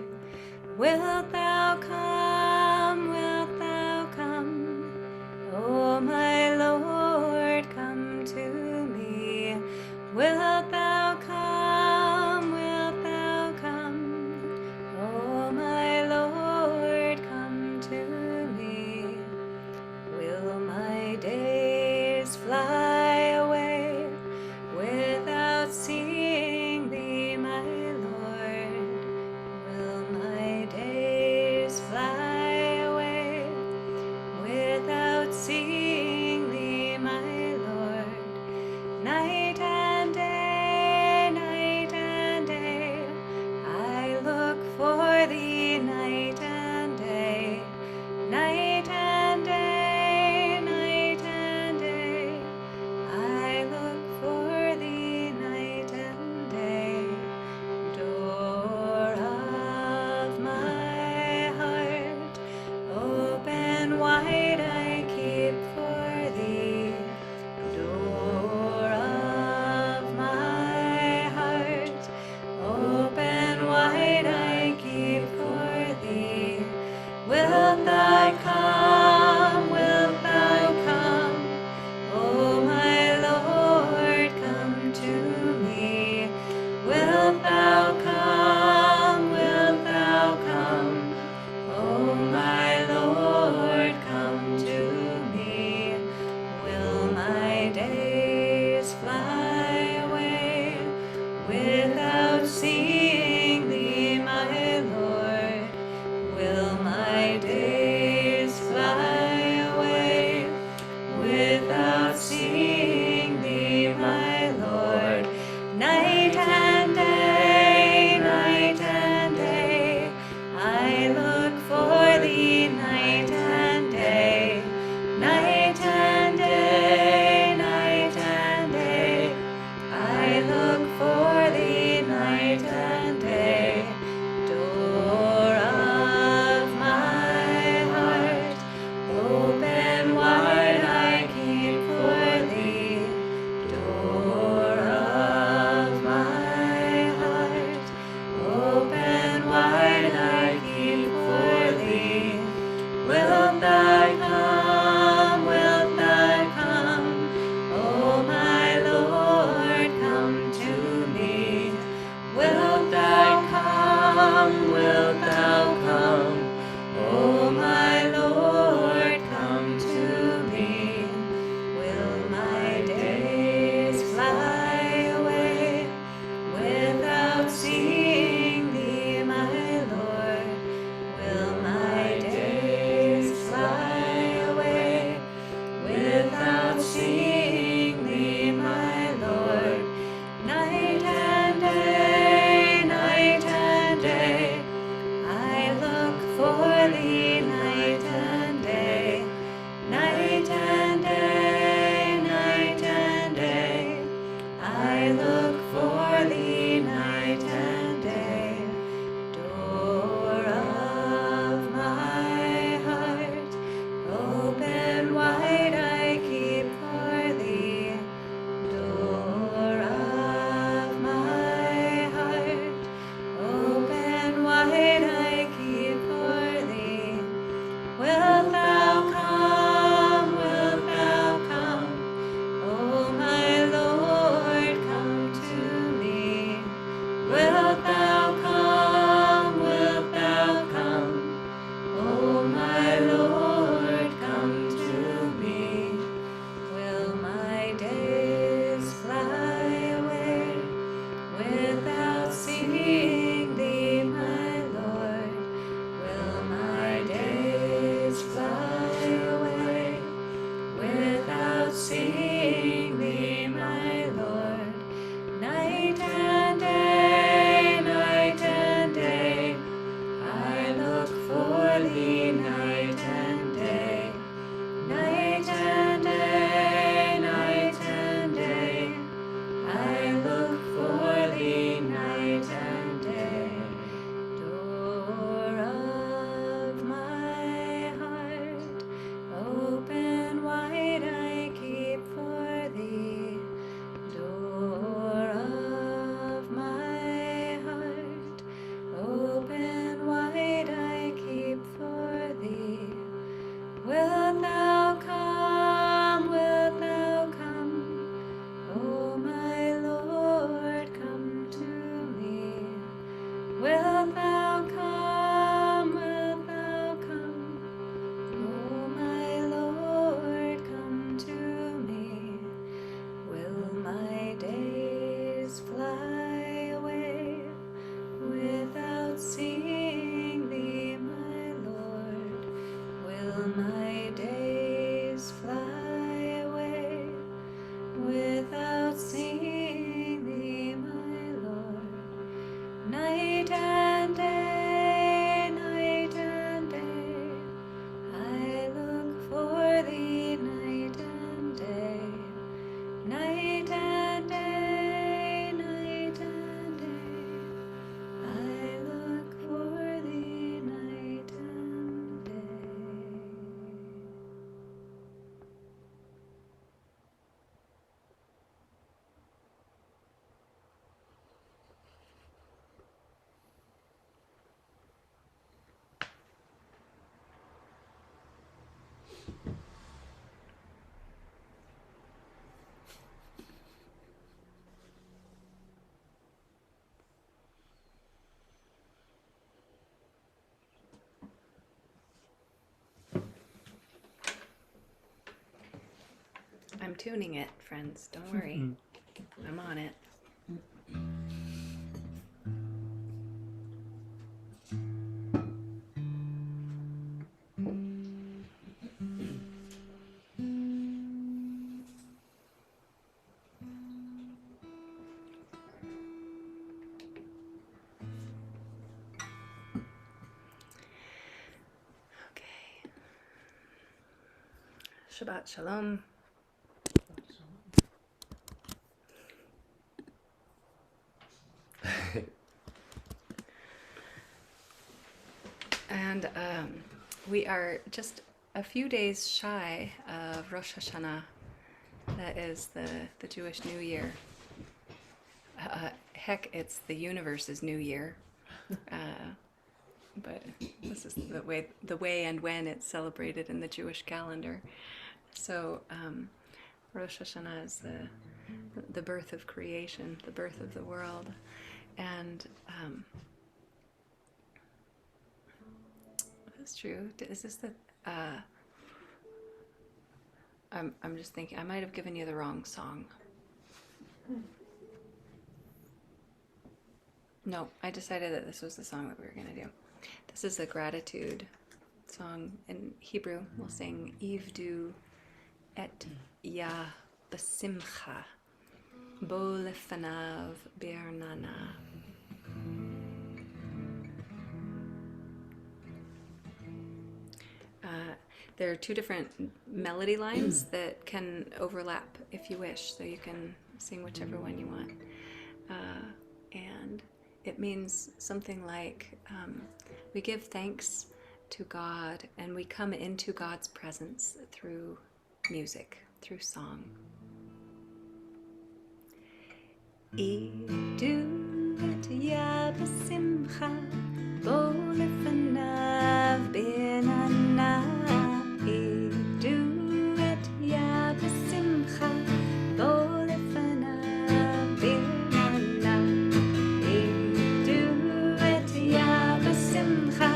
Wilt thou come? Wilt thou come? Oh my Lord, come to me. Wilt thou come? I'm tuning it, friends. Don't worry. I'm on it. Okay. Shabbat Shalom. And we are just a few days shy of Rosh Hashanah. That is the Jewish New Year. Heck, it's the universe's New Year. But this is the way and when it's celebrated in the Jewish calendar. So Rosh Hashanah is the birth of creation, the birth of the world, and that's true. Is this the? I'm just thinking. I might have given you the wrong song. No, I decided that this was the song that we were going to do. This is a gratitude song in Hebrew. We'll sing Ivdu et ya besimcha bo lefanav bernana. There are two different melody lines that can overlap if you wish, so you can sing whichever one you want. And it means something like we give thanks to God and we come into God's presence through music, through song. Idu et ya b'simcha bo lefanav b'nana. Idu et ya b'simcha bo lefanav b'nana. Idu et ya b'simcha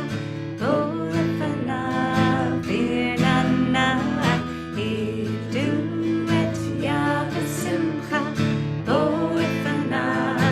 bo lefanav b'nana. Idu et ya b'simcha bo lefanav.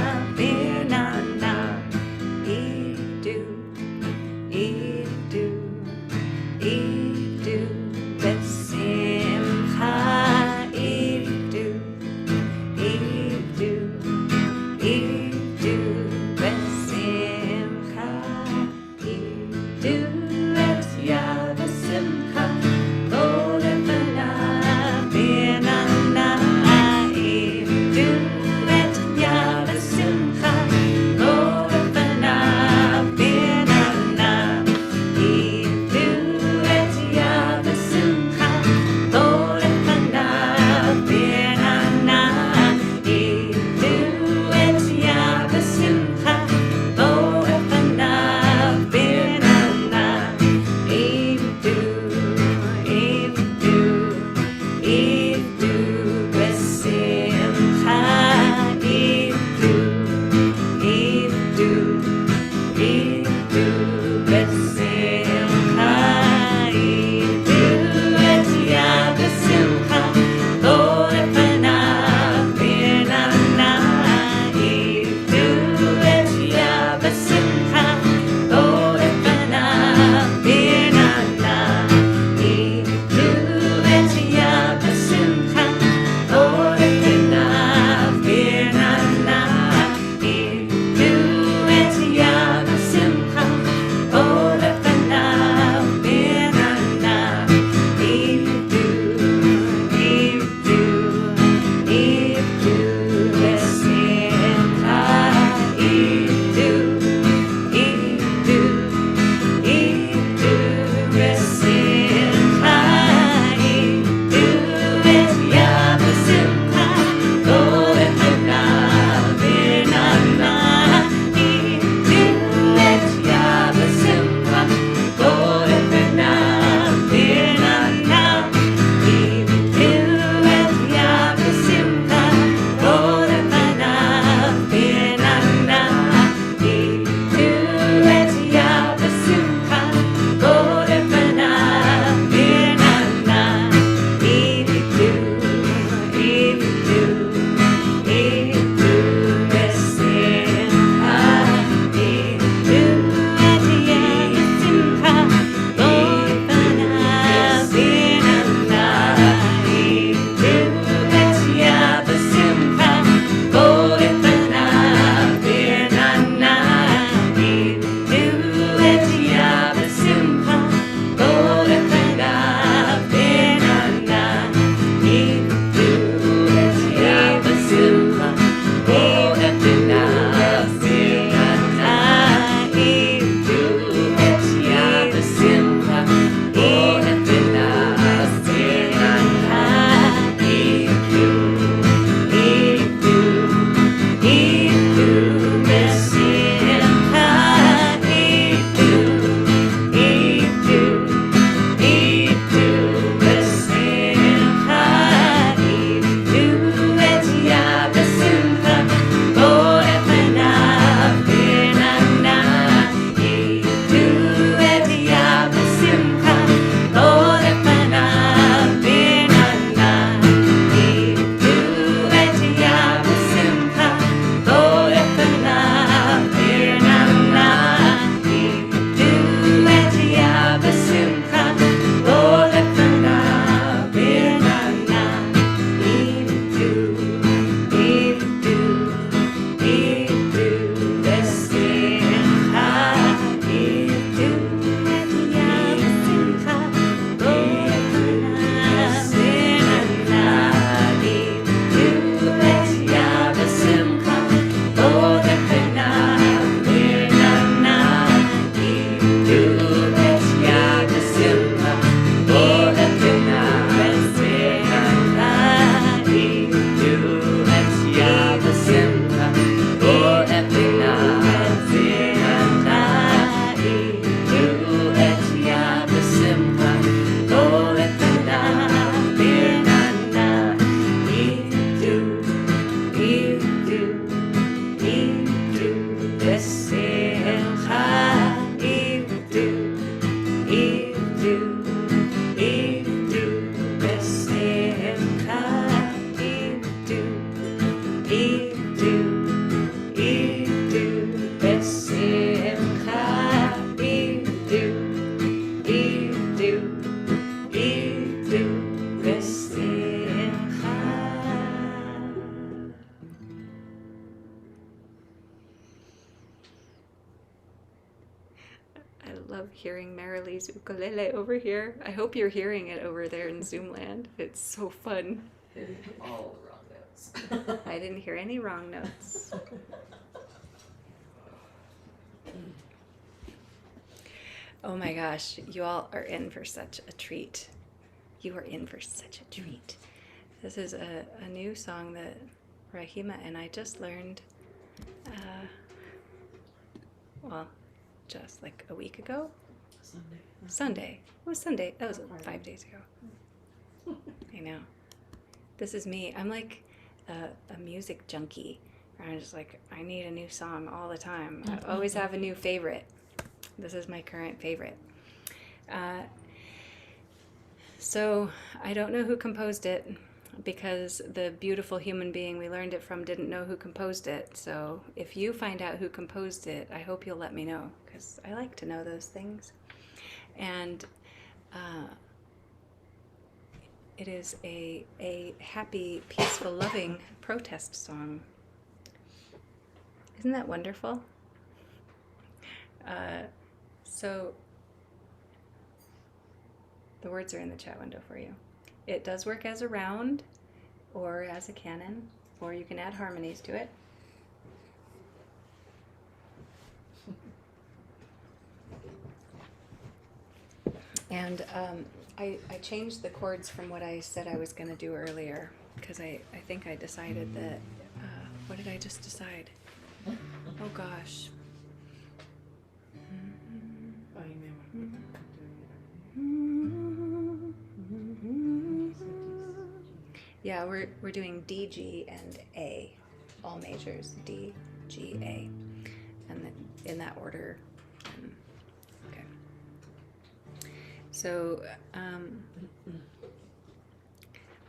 love hearing Marilee's ukulele over here. I hope you're hearing it over there in Zoomland. It's so fun. Hitting all the wrong notes. I didn't hear any wrong notes. Oh my gosh, you all are in for such a treat. You are in for such a treat. This is a new song that Rahima and I just learned, well, just like a week ago. Sunday. It was Sunday. That was 5 days ago. I know. This is me. I'm like a music junkie. I'm just like, I need a new song all the time. I always have a new favorite. This is my current favorite. So I don't know who composed it because the beautiful human being we learned it from didn't know who composed it. So if you find out who composed it, I hope you'll let me know because I like to know those things. And it is a happy, peaceful, loving protest song. Isn't that wonderful? So the words are in the chat window for you. It does work as a round or as a canon, or you can add harmonies to it. And I changed the chords from what I said I was going to do earlier because I think I decided that, what did I just decide? Oh gosh. Oh, you may want to Yeah, we're doing D, G, and A, all majors, D, G, A, and then in that order. Okay. So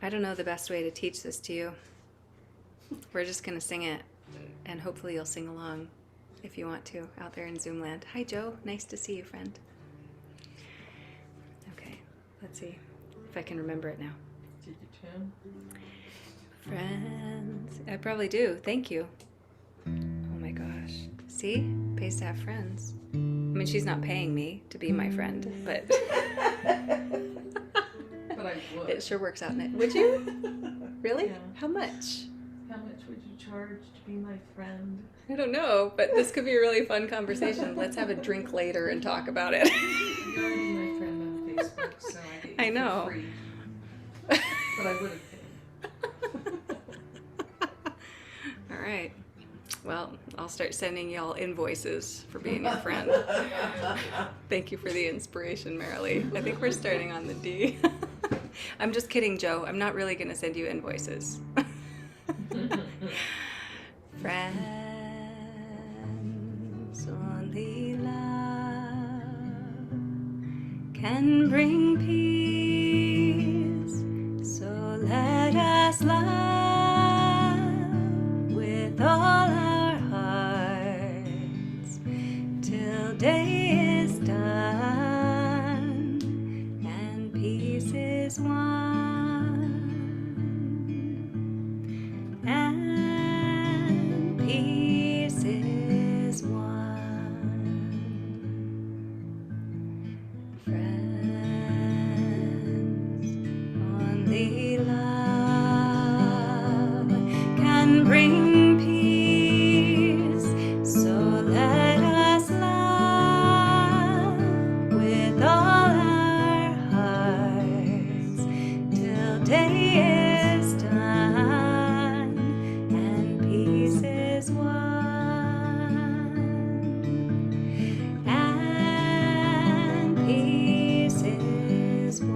I don't know the best way to teach this to you. We're just gonna sing it, and hopefully you'll sing along if you want to out there in Zoomland. Hi, Joe. Nice to see you, friend. Okay, let's see if I can remember it now. Did you tune? Friends. I probably do. Thank you. Oh my gosh. See? Pays to have friends. I mean, she's not paying me to be my friend, but But I would. it sure works out. Would you? Really? Yeah. How much? How much would you charge to be my friend? I don't know, but this could be a really fun conversation. Let's have a drink later and talk about it. You're already my friend on Facebook, so I get you I know. for free. But I would have paid. All right. Well, I'll start sending y'all invoices for being your friend. Thank you for the inspiration, Marilee. I think we're starting on the D. I'm just kidding, Joe. I'm not really going to send you invoices. Friends, only love can bring peace. So let us love with all our hearts till day is done and peace is won. And peace is won. Friends, only love can bring peace. So let us love with all our hearts till day is done and peace is won. And peace is won.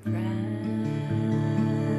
Friends,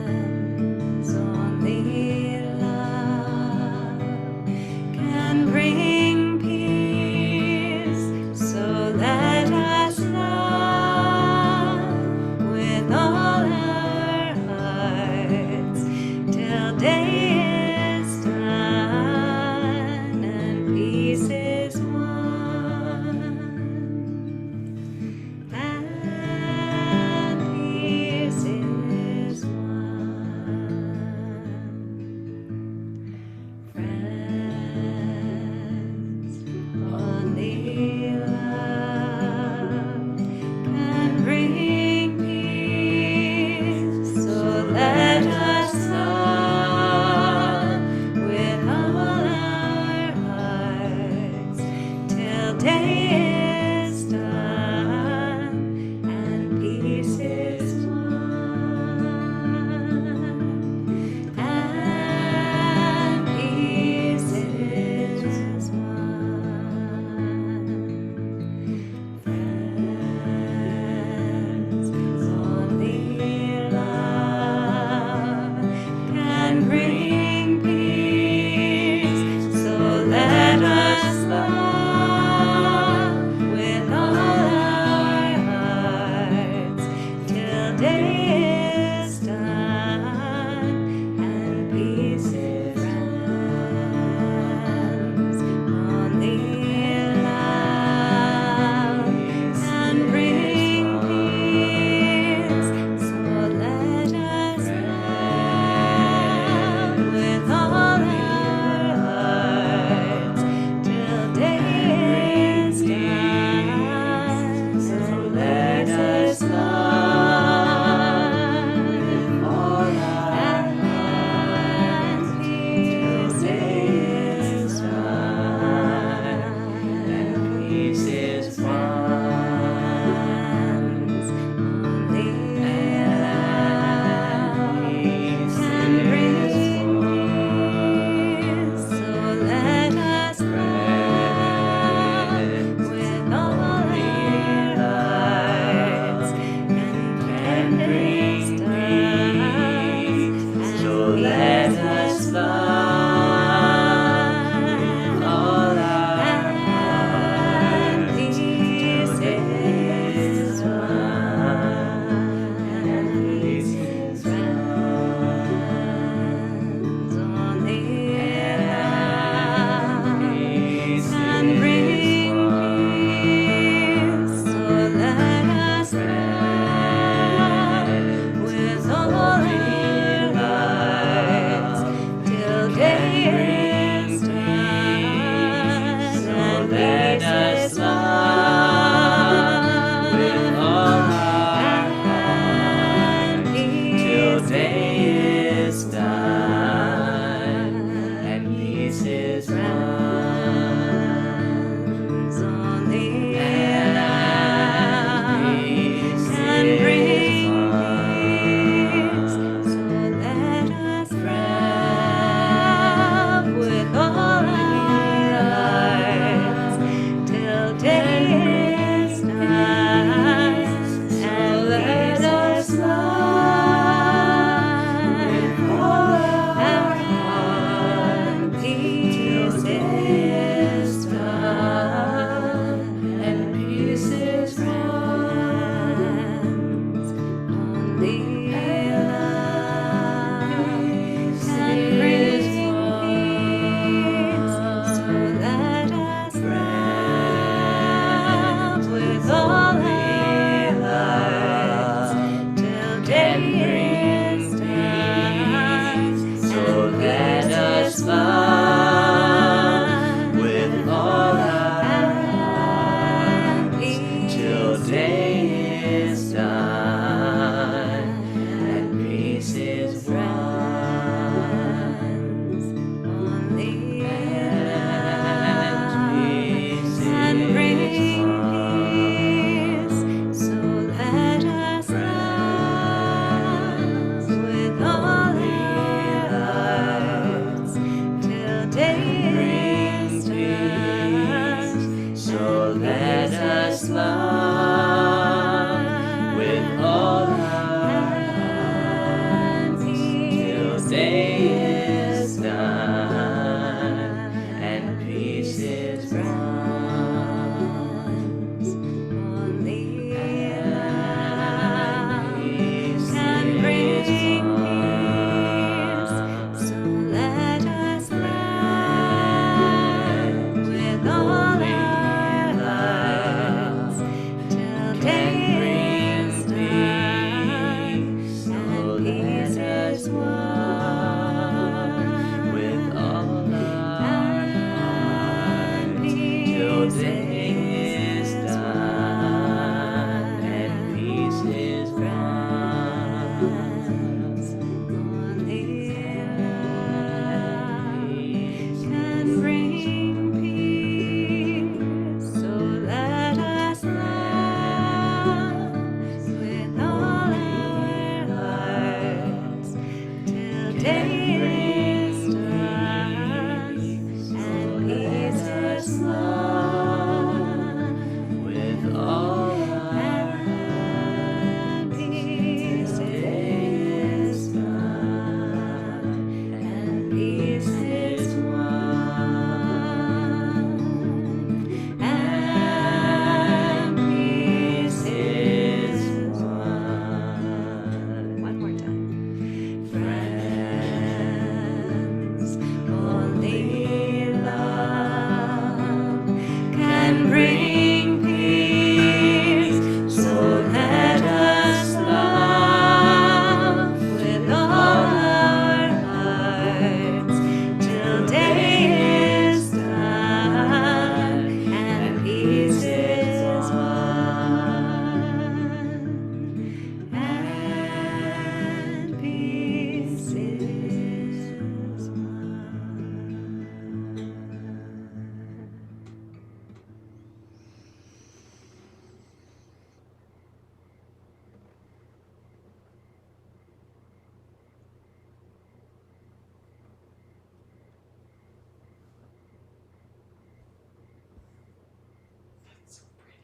That's so pretty.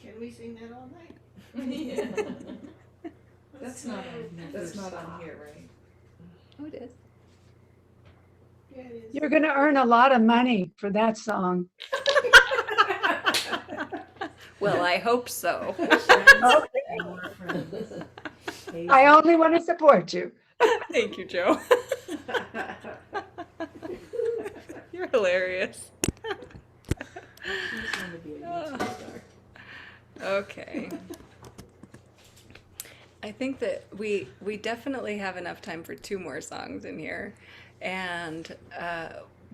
Can we sing that all night? Yeah. That's not Never on stop. here, right? Oh, it is. Yeah, it is. You're going to earn a lot of money for that song. Well, I hope so. More friends. I only want to support you. Thank you, Joe. You're hilarious. She just wanted to be a YouTube star. Okay. I think that we definitely have enough time for 2 more songs in here, and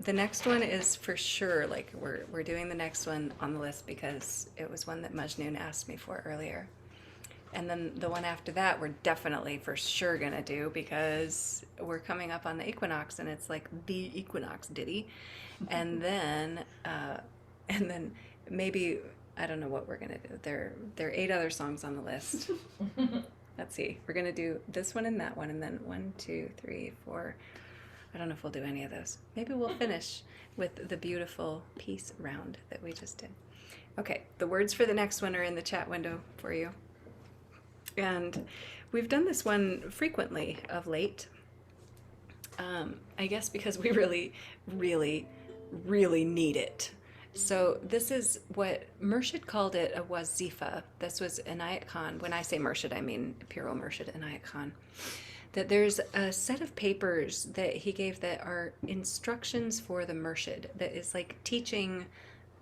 the next one is for sure. Like we're doing the next one on the list because it was one that Majnoon asked me for earlier, and then the one after that we're definitely for sure gonna do because we're coming up on the equinox and it's like the equinox ditty, and then maybe I don't know what we're gonna do. There are 8 other songs on the list. Let's see. We're gonna do this one and that one, and then 1, 2, 3, 4. I don't know if we'll do any of those. Maybe we'll finish with the beautiful peace round that we just did. Okay, the words for the next one are in the chat window for you. And we've done this one frequently of late. I guess because we really, really, really need it. So this is what Murshid called it, a wazifa. This was Inayat Khan. When I say Murshid, I mean Piro Murshid Inayat Khan. That there's a set of papers that he gave that are instructions for the Murshid, that is like teaching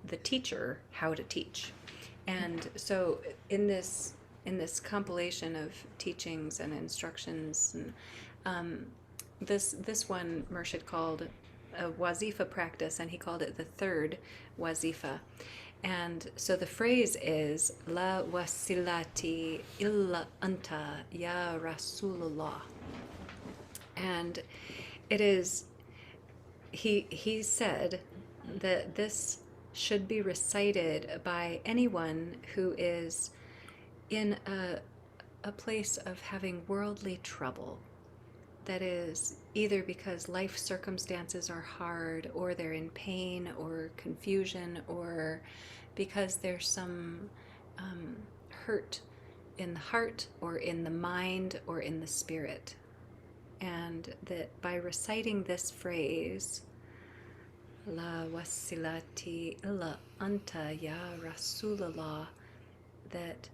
the teacher how to teach. And so in this compilation of teachings and instructions, and this one Murshid called a wazifa practice, and he called it the third wazifa. And so the phrase is La wasilati illa anta ya Rasulullah. And it is, he said that this should be recited by anyone who is in a place of having worldly trouble. That is, either because life circumstances are hard, or they're in pain or confusion, or because there's some hurt in the heart or in the mind or in the spirit. And that by reciting this phrase, La wasilati illa anta ya Rasulallah, that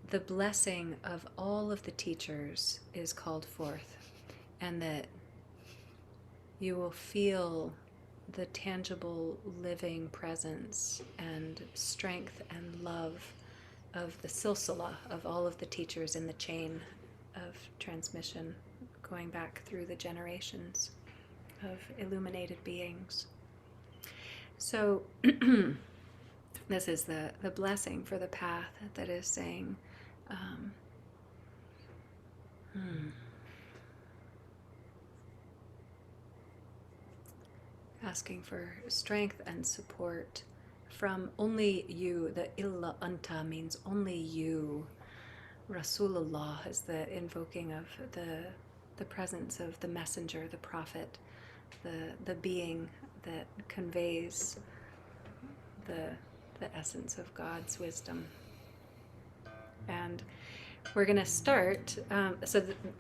the blessing of all of the teachers is called forth, and that you will feel the tangible living presence and strength and love of the silsila, of all of the teachers in the chain of transmission going back through the generations of illuminated beings. So this is the blessing for the path that is saying, asking for strength and support from only you. The illa anta means only you. Rasulullah is the invoking of the presence of the messenger, the prophet, the being that conveys the essence of God's wisdom. And we're going to start,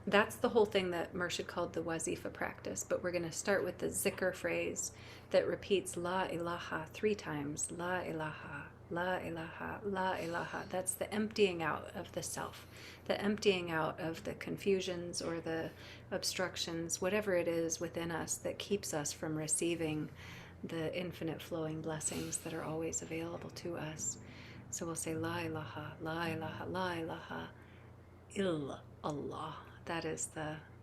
that's the whole thing that Murshid called the wazifa practice, but we're going to start with the zikr phrase that repeats La ilaha 3 times. La ilaha, La ilaha, La ilaha. That's the emptying out of the self, the emptying out of the confusions or the obstructions, whatever it is within us that keeps us from receiving the infinite flowing blessings that are always available to us. So we'll say La ilaha, La ilaha, La ilaha, Il Allah. That is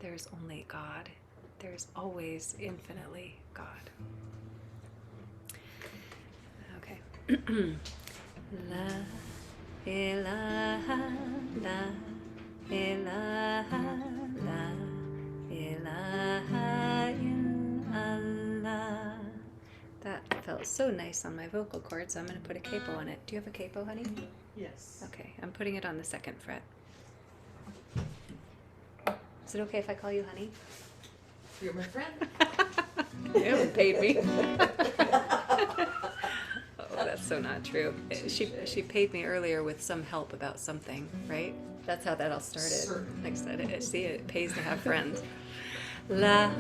there's only God. There's always infinitely God. Okay. La ilaha, la ilaha, la ilaha illallah. That felt so nice on my vocal cord, so I'm going to put a capo on it. Do you have a capo, honey? Yes. Okay, I'm putting it on the 2nd fret. Is it okay if I call you honey? You're my friend. You haven't paid me. Oh, that's so not true. She paid me earlier with some help about something, right? That's how that all started. Certain. Like I said, see, it pays to have friends. La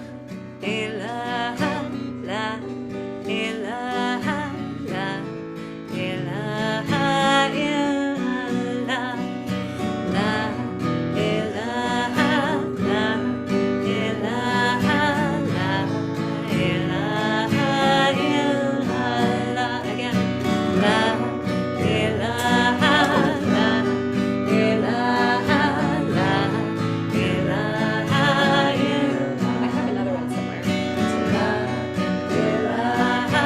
ilaha, la ilaha, la ilaha illallah, la ilaha, la ilaha, la ilaha illallah. Again, la ilaha, la ilaha, la ilaha illallah. I have another one somewhere. La ilaha,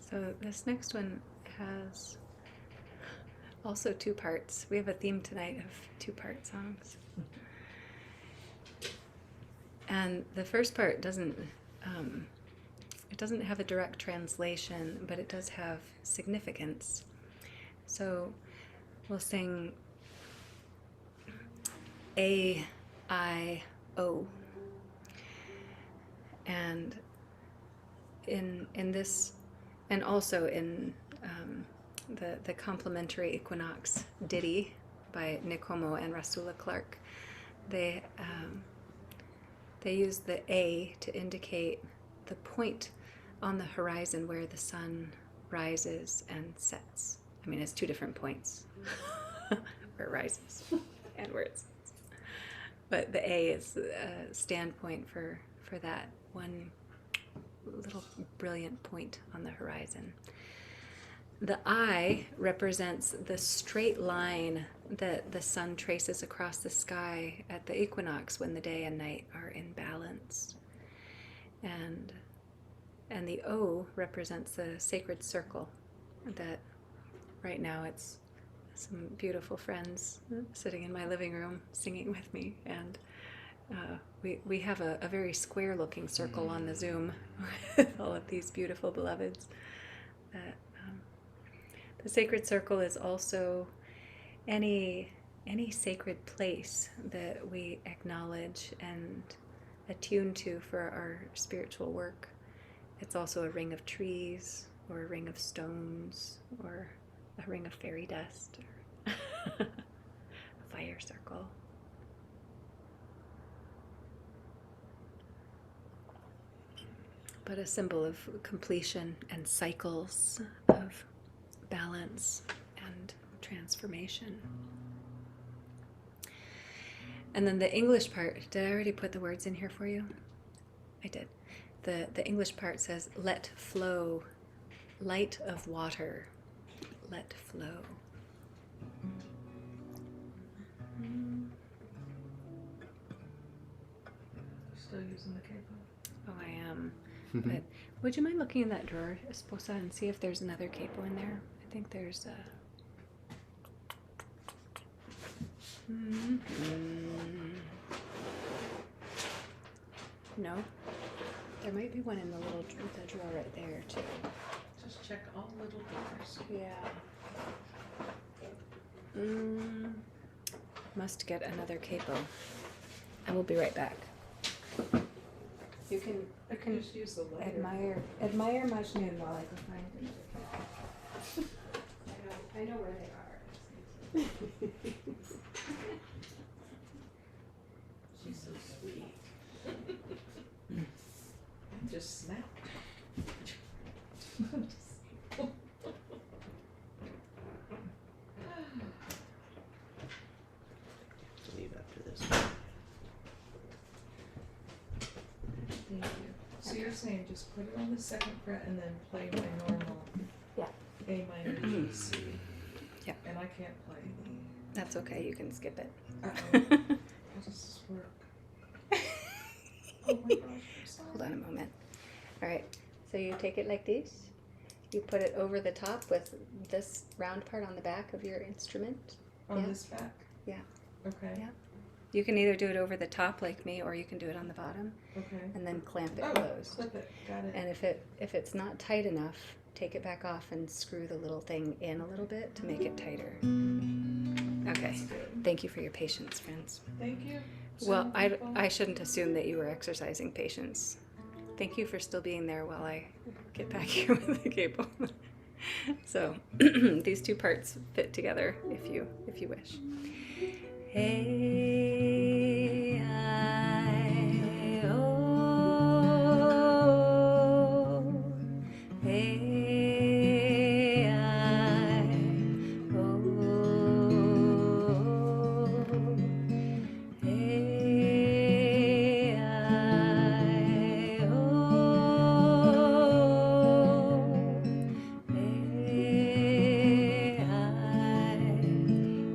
So this next one has also two parts. We have a theme tonight of two-part songs. And the first part doesn't have a direct translation, but it does have significance. So we'll sing A, I, O. And in this, and also in the complementary equinox ditty by Nick Homo and Rasula Clark, they use the A to indicate the point on the horizon where the sun rises and sets. I mean, it's two different points where it rises and where it sets. But the A is a standpoint for that one little brilliant point on the horizon. The I represents the straight line that the sun traces across the sky at the equinox when the day and night are in balance. And the O represents the sacred circle that right now it's some beautiful friends sitting in my living room singing with me, and we have a very square looking circle on the Zoom with all of these beautiful beloveds. The sacred circle is also any sacred place that we acknowledge and attune to for our spiritual work. It's also a ring of trees, or a ring of stones, or a ring of fairy dust, or a fire circle. But a symbol of completion and cycles of balance and transformation. And then the English part, did I already put the words in here for you? I did. The English part says, let flow, light of water, let flow. Still using the capo? Oh, I am. But would you mind looking in that drawer, Esposa, and see if there's another capo in there? I think there's a... No? There might be one in the little the drawer right there, too. Just check all little drawers. Yeah. Must get another capo. I will be right back. You can I can just use the letter. admire Majnun while I go find another capo. I know where they are. She's so sweet. Just snapped. Leave after this. Thank you. So you're saying just put it on the second fret and then play my normal Yeah. A minor G C. Yeah. And I can't play the. That's okay, you can skip it. Uh-oh. How does this work? Oh my gosh, I'm sorry. Hold on a moment. All right, so you take it like this. You put it over the top with this round part on the back of your instrument. On Yeah. this back? Yeah. Okay. Yeah. You can either do it over the top like me, or you can do it on the bottom Okay. and then clamp it Oh, closed. clip it. Got it. And if it's not tight enough, take it back off and screw the little thing in a little bit to make it tighter. Okay. That's good. Thank you for your patience, friends. Thank you. Well, So people. I shouldn't assume that you were exercising patience. Thank you for still being there while I get back here with the cable. So these two parts fit together if you wish. Hey, I, oh, hey, I, oh, hey, I, oh, hey, I, oh.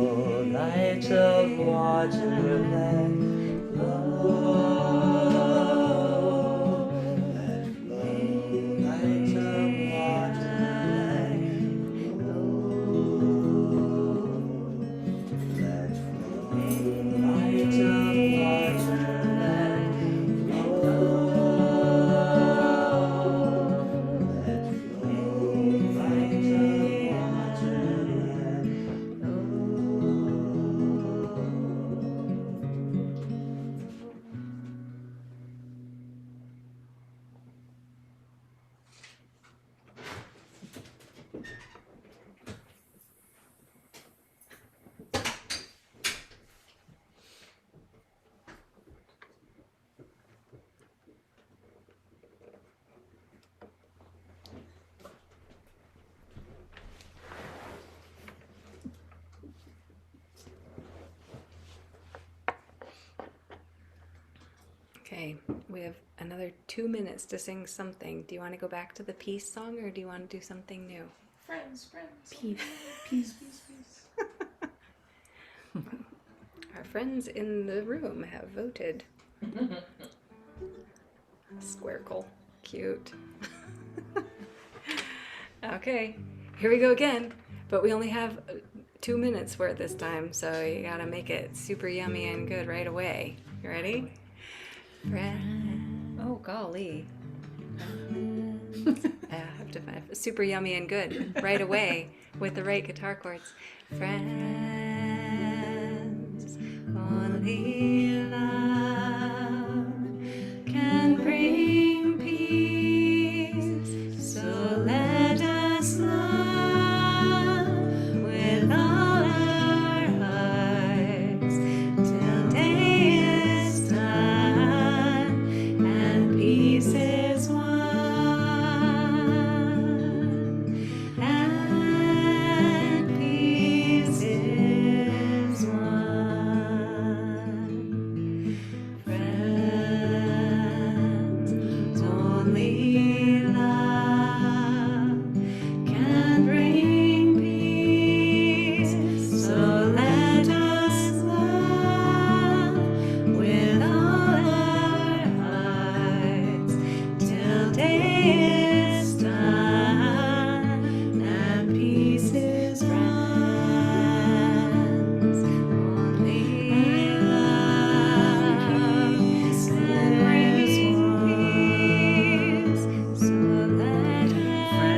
light of water, let flow, let flow, light of water, let flow, let flow, light of water, let Okay, we have another 2 minutes to sing something. Do you want to go back to the peace song or do you want to do something new? Friends. Peace, peace, peace, peace. Our friends in the room have voted. Squircle. Cute. Okay, here we go again. But we only have 2 minutes for it this time, so you gotta make it super yummy and good right away. You ready? Oh, golly. I have to find super yummy and good right away with the right guitar chords. Friends, only love can bring peace, so let us love with all our hearts till day is done and peace is won. And peace is won. Friends, only love can bring peace, so let us love with all our hearts till day is done and peace is won. Only love can bring peace, so let us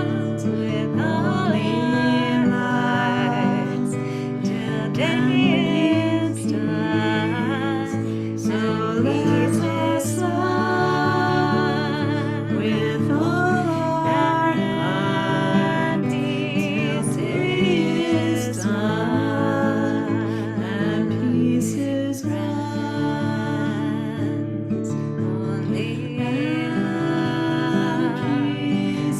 love with all our hearts till day is done. So let us love with all our hearts till day is done and peace is won. Only love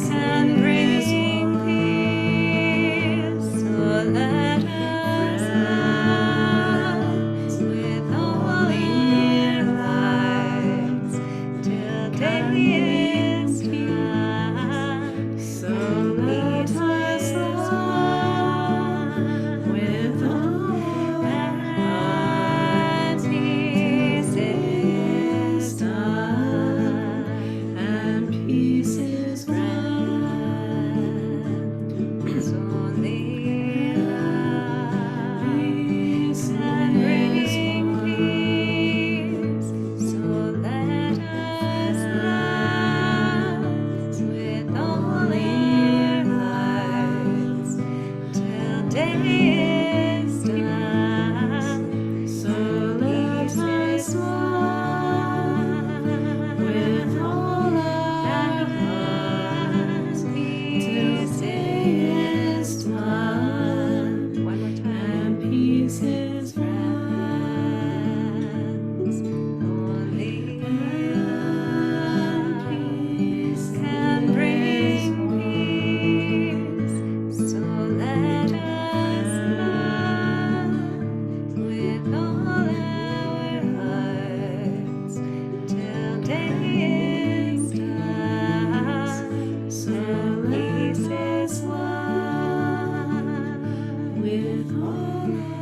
can bring peace, so let us love with all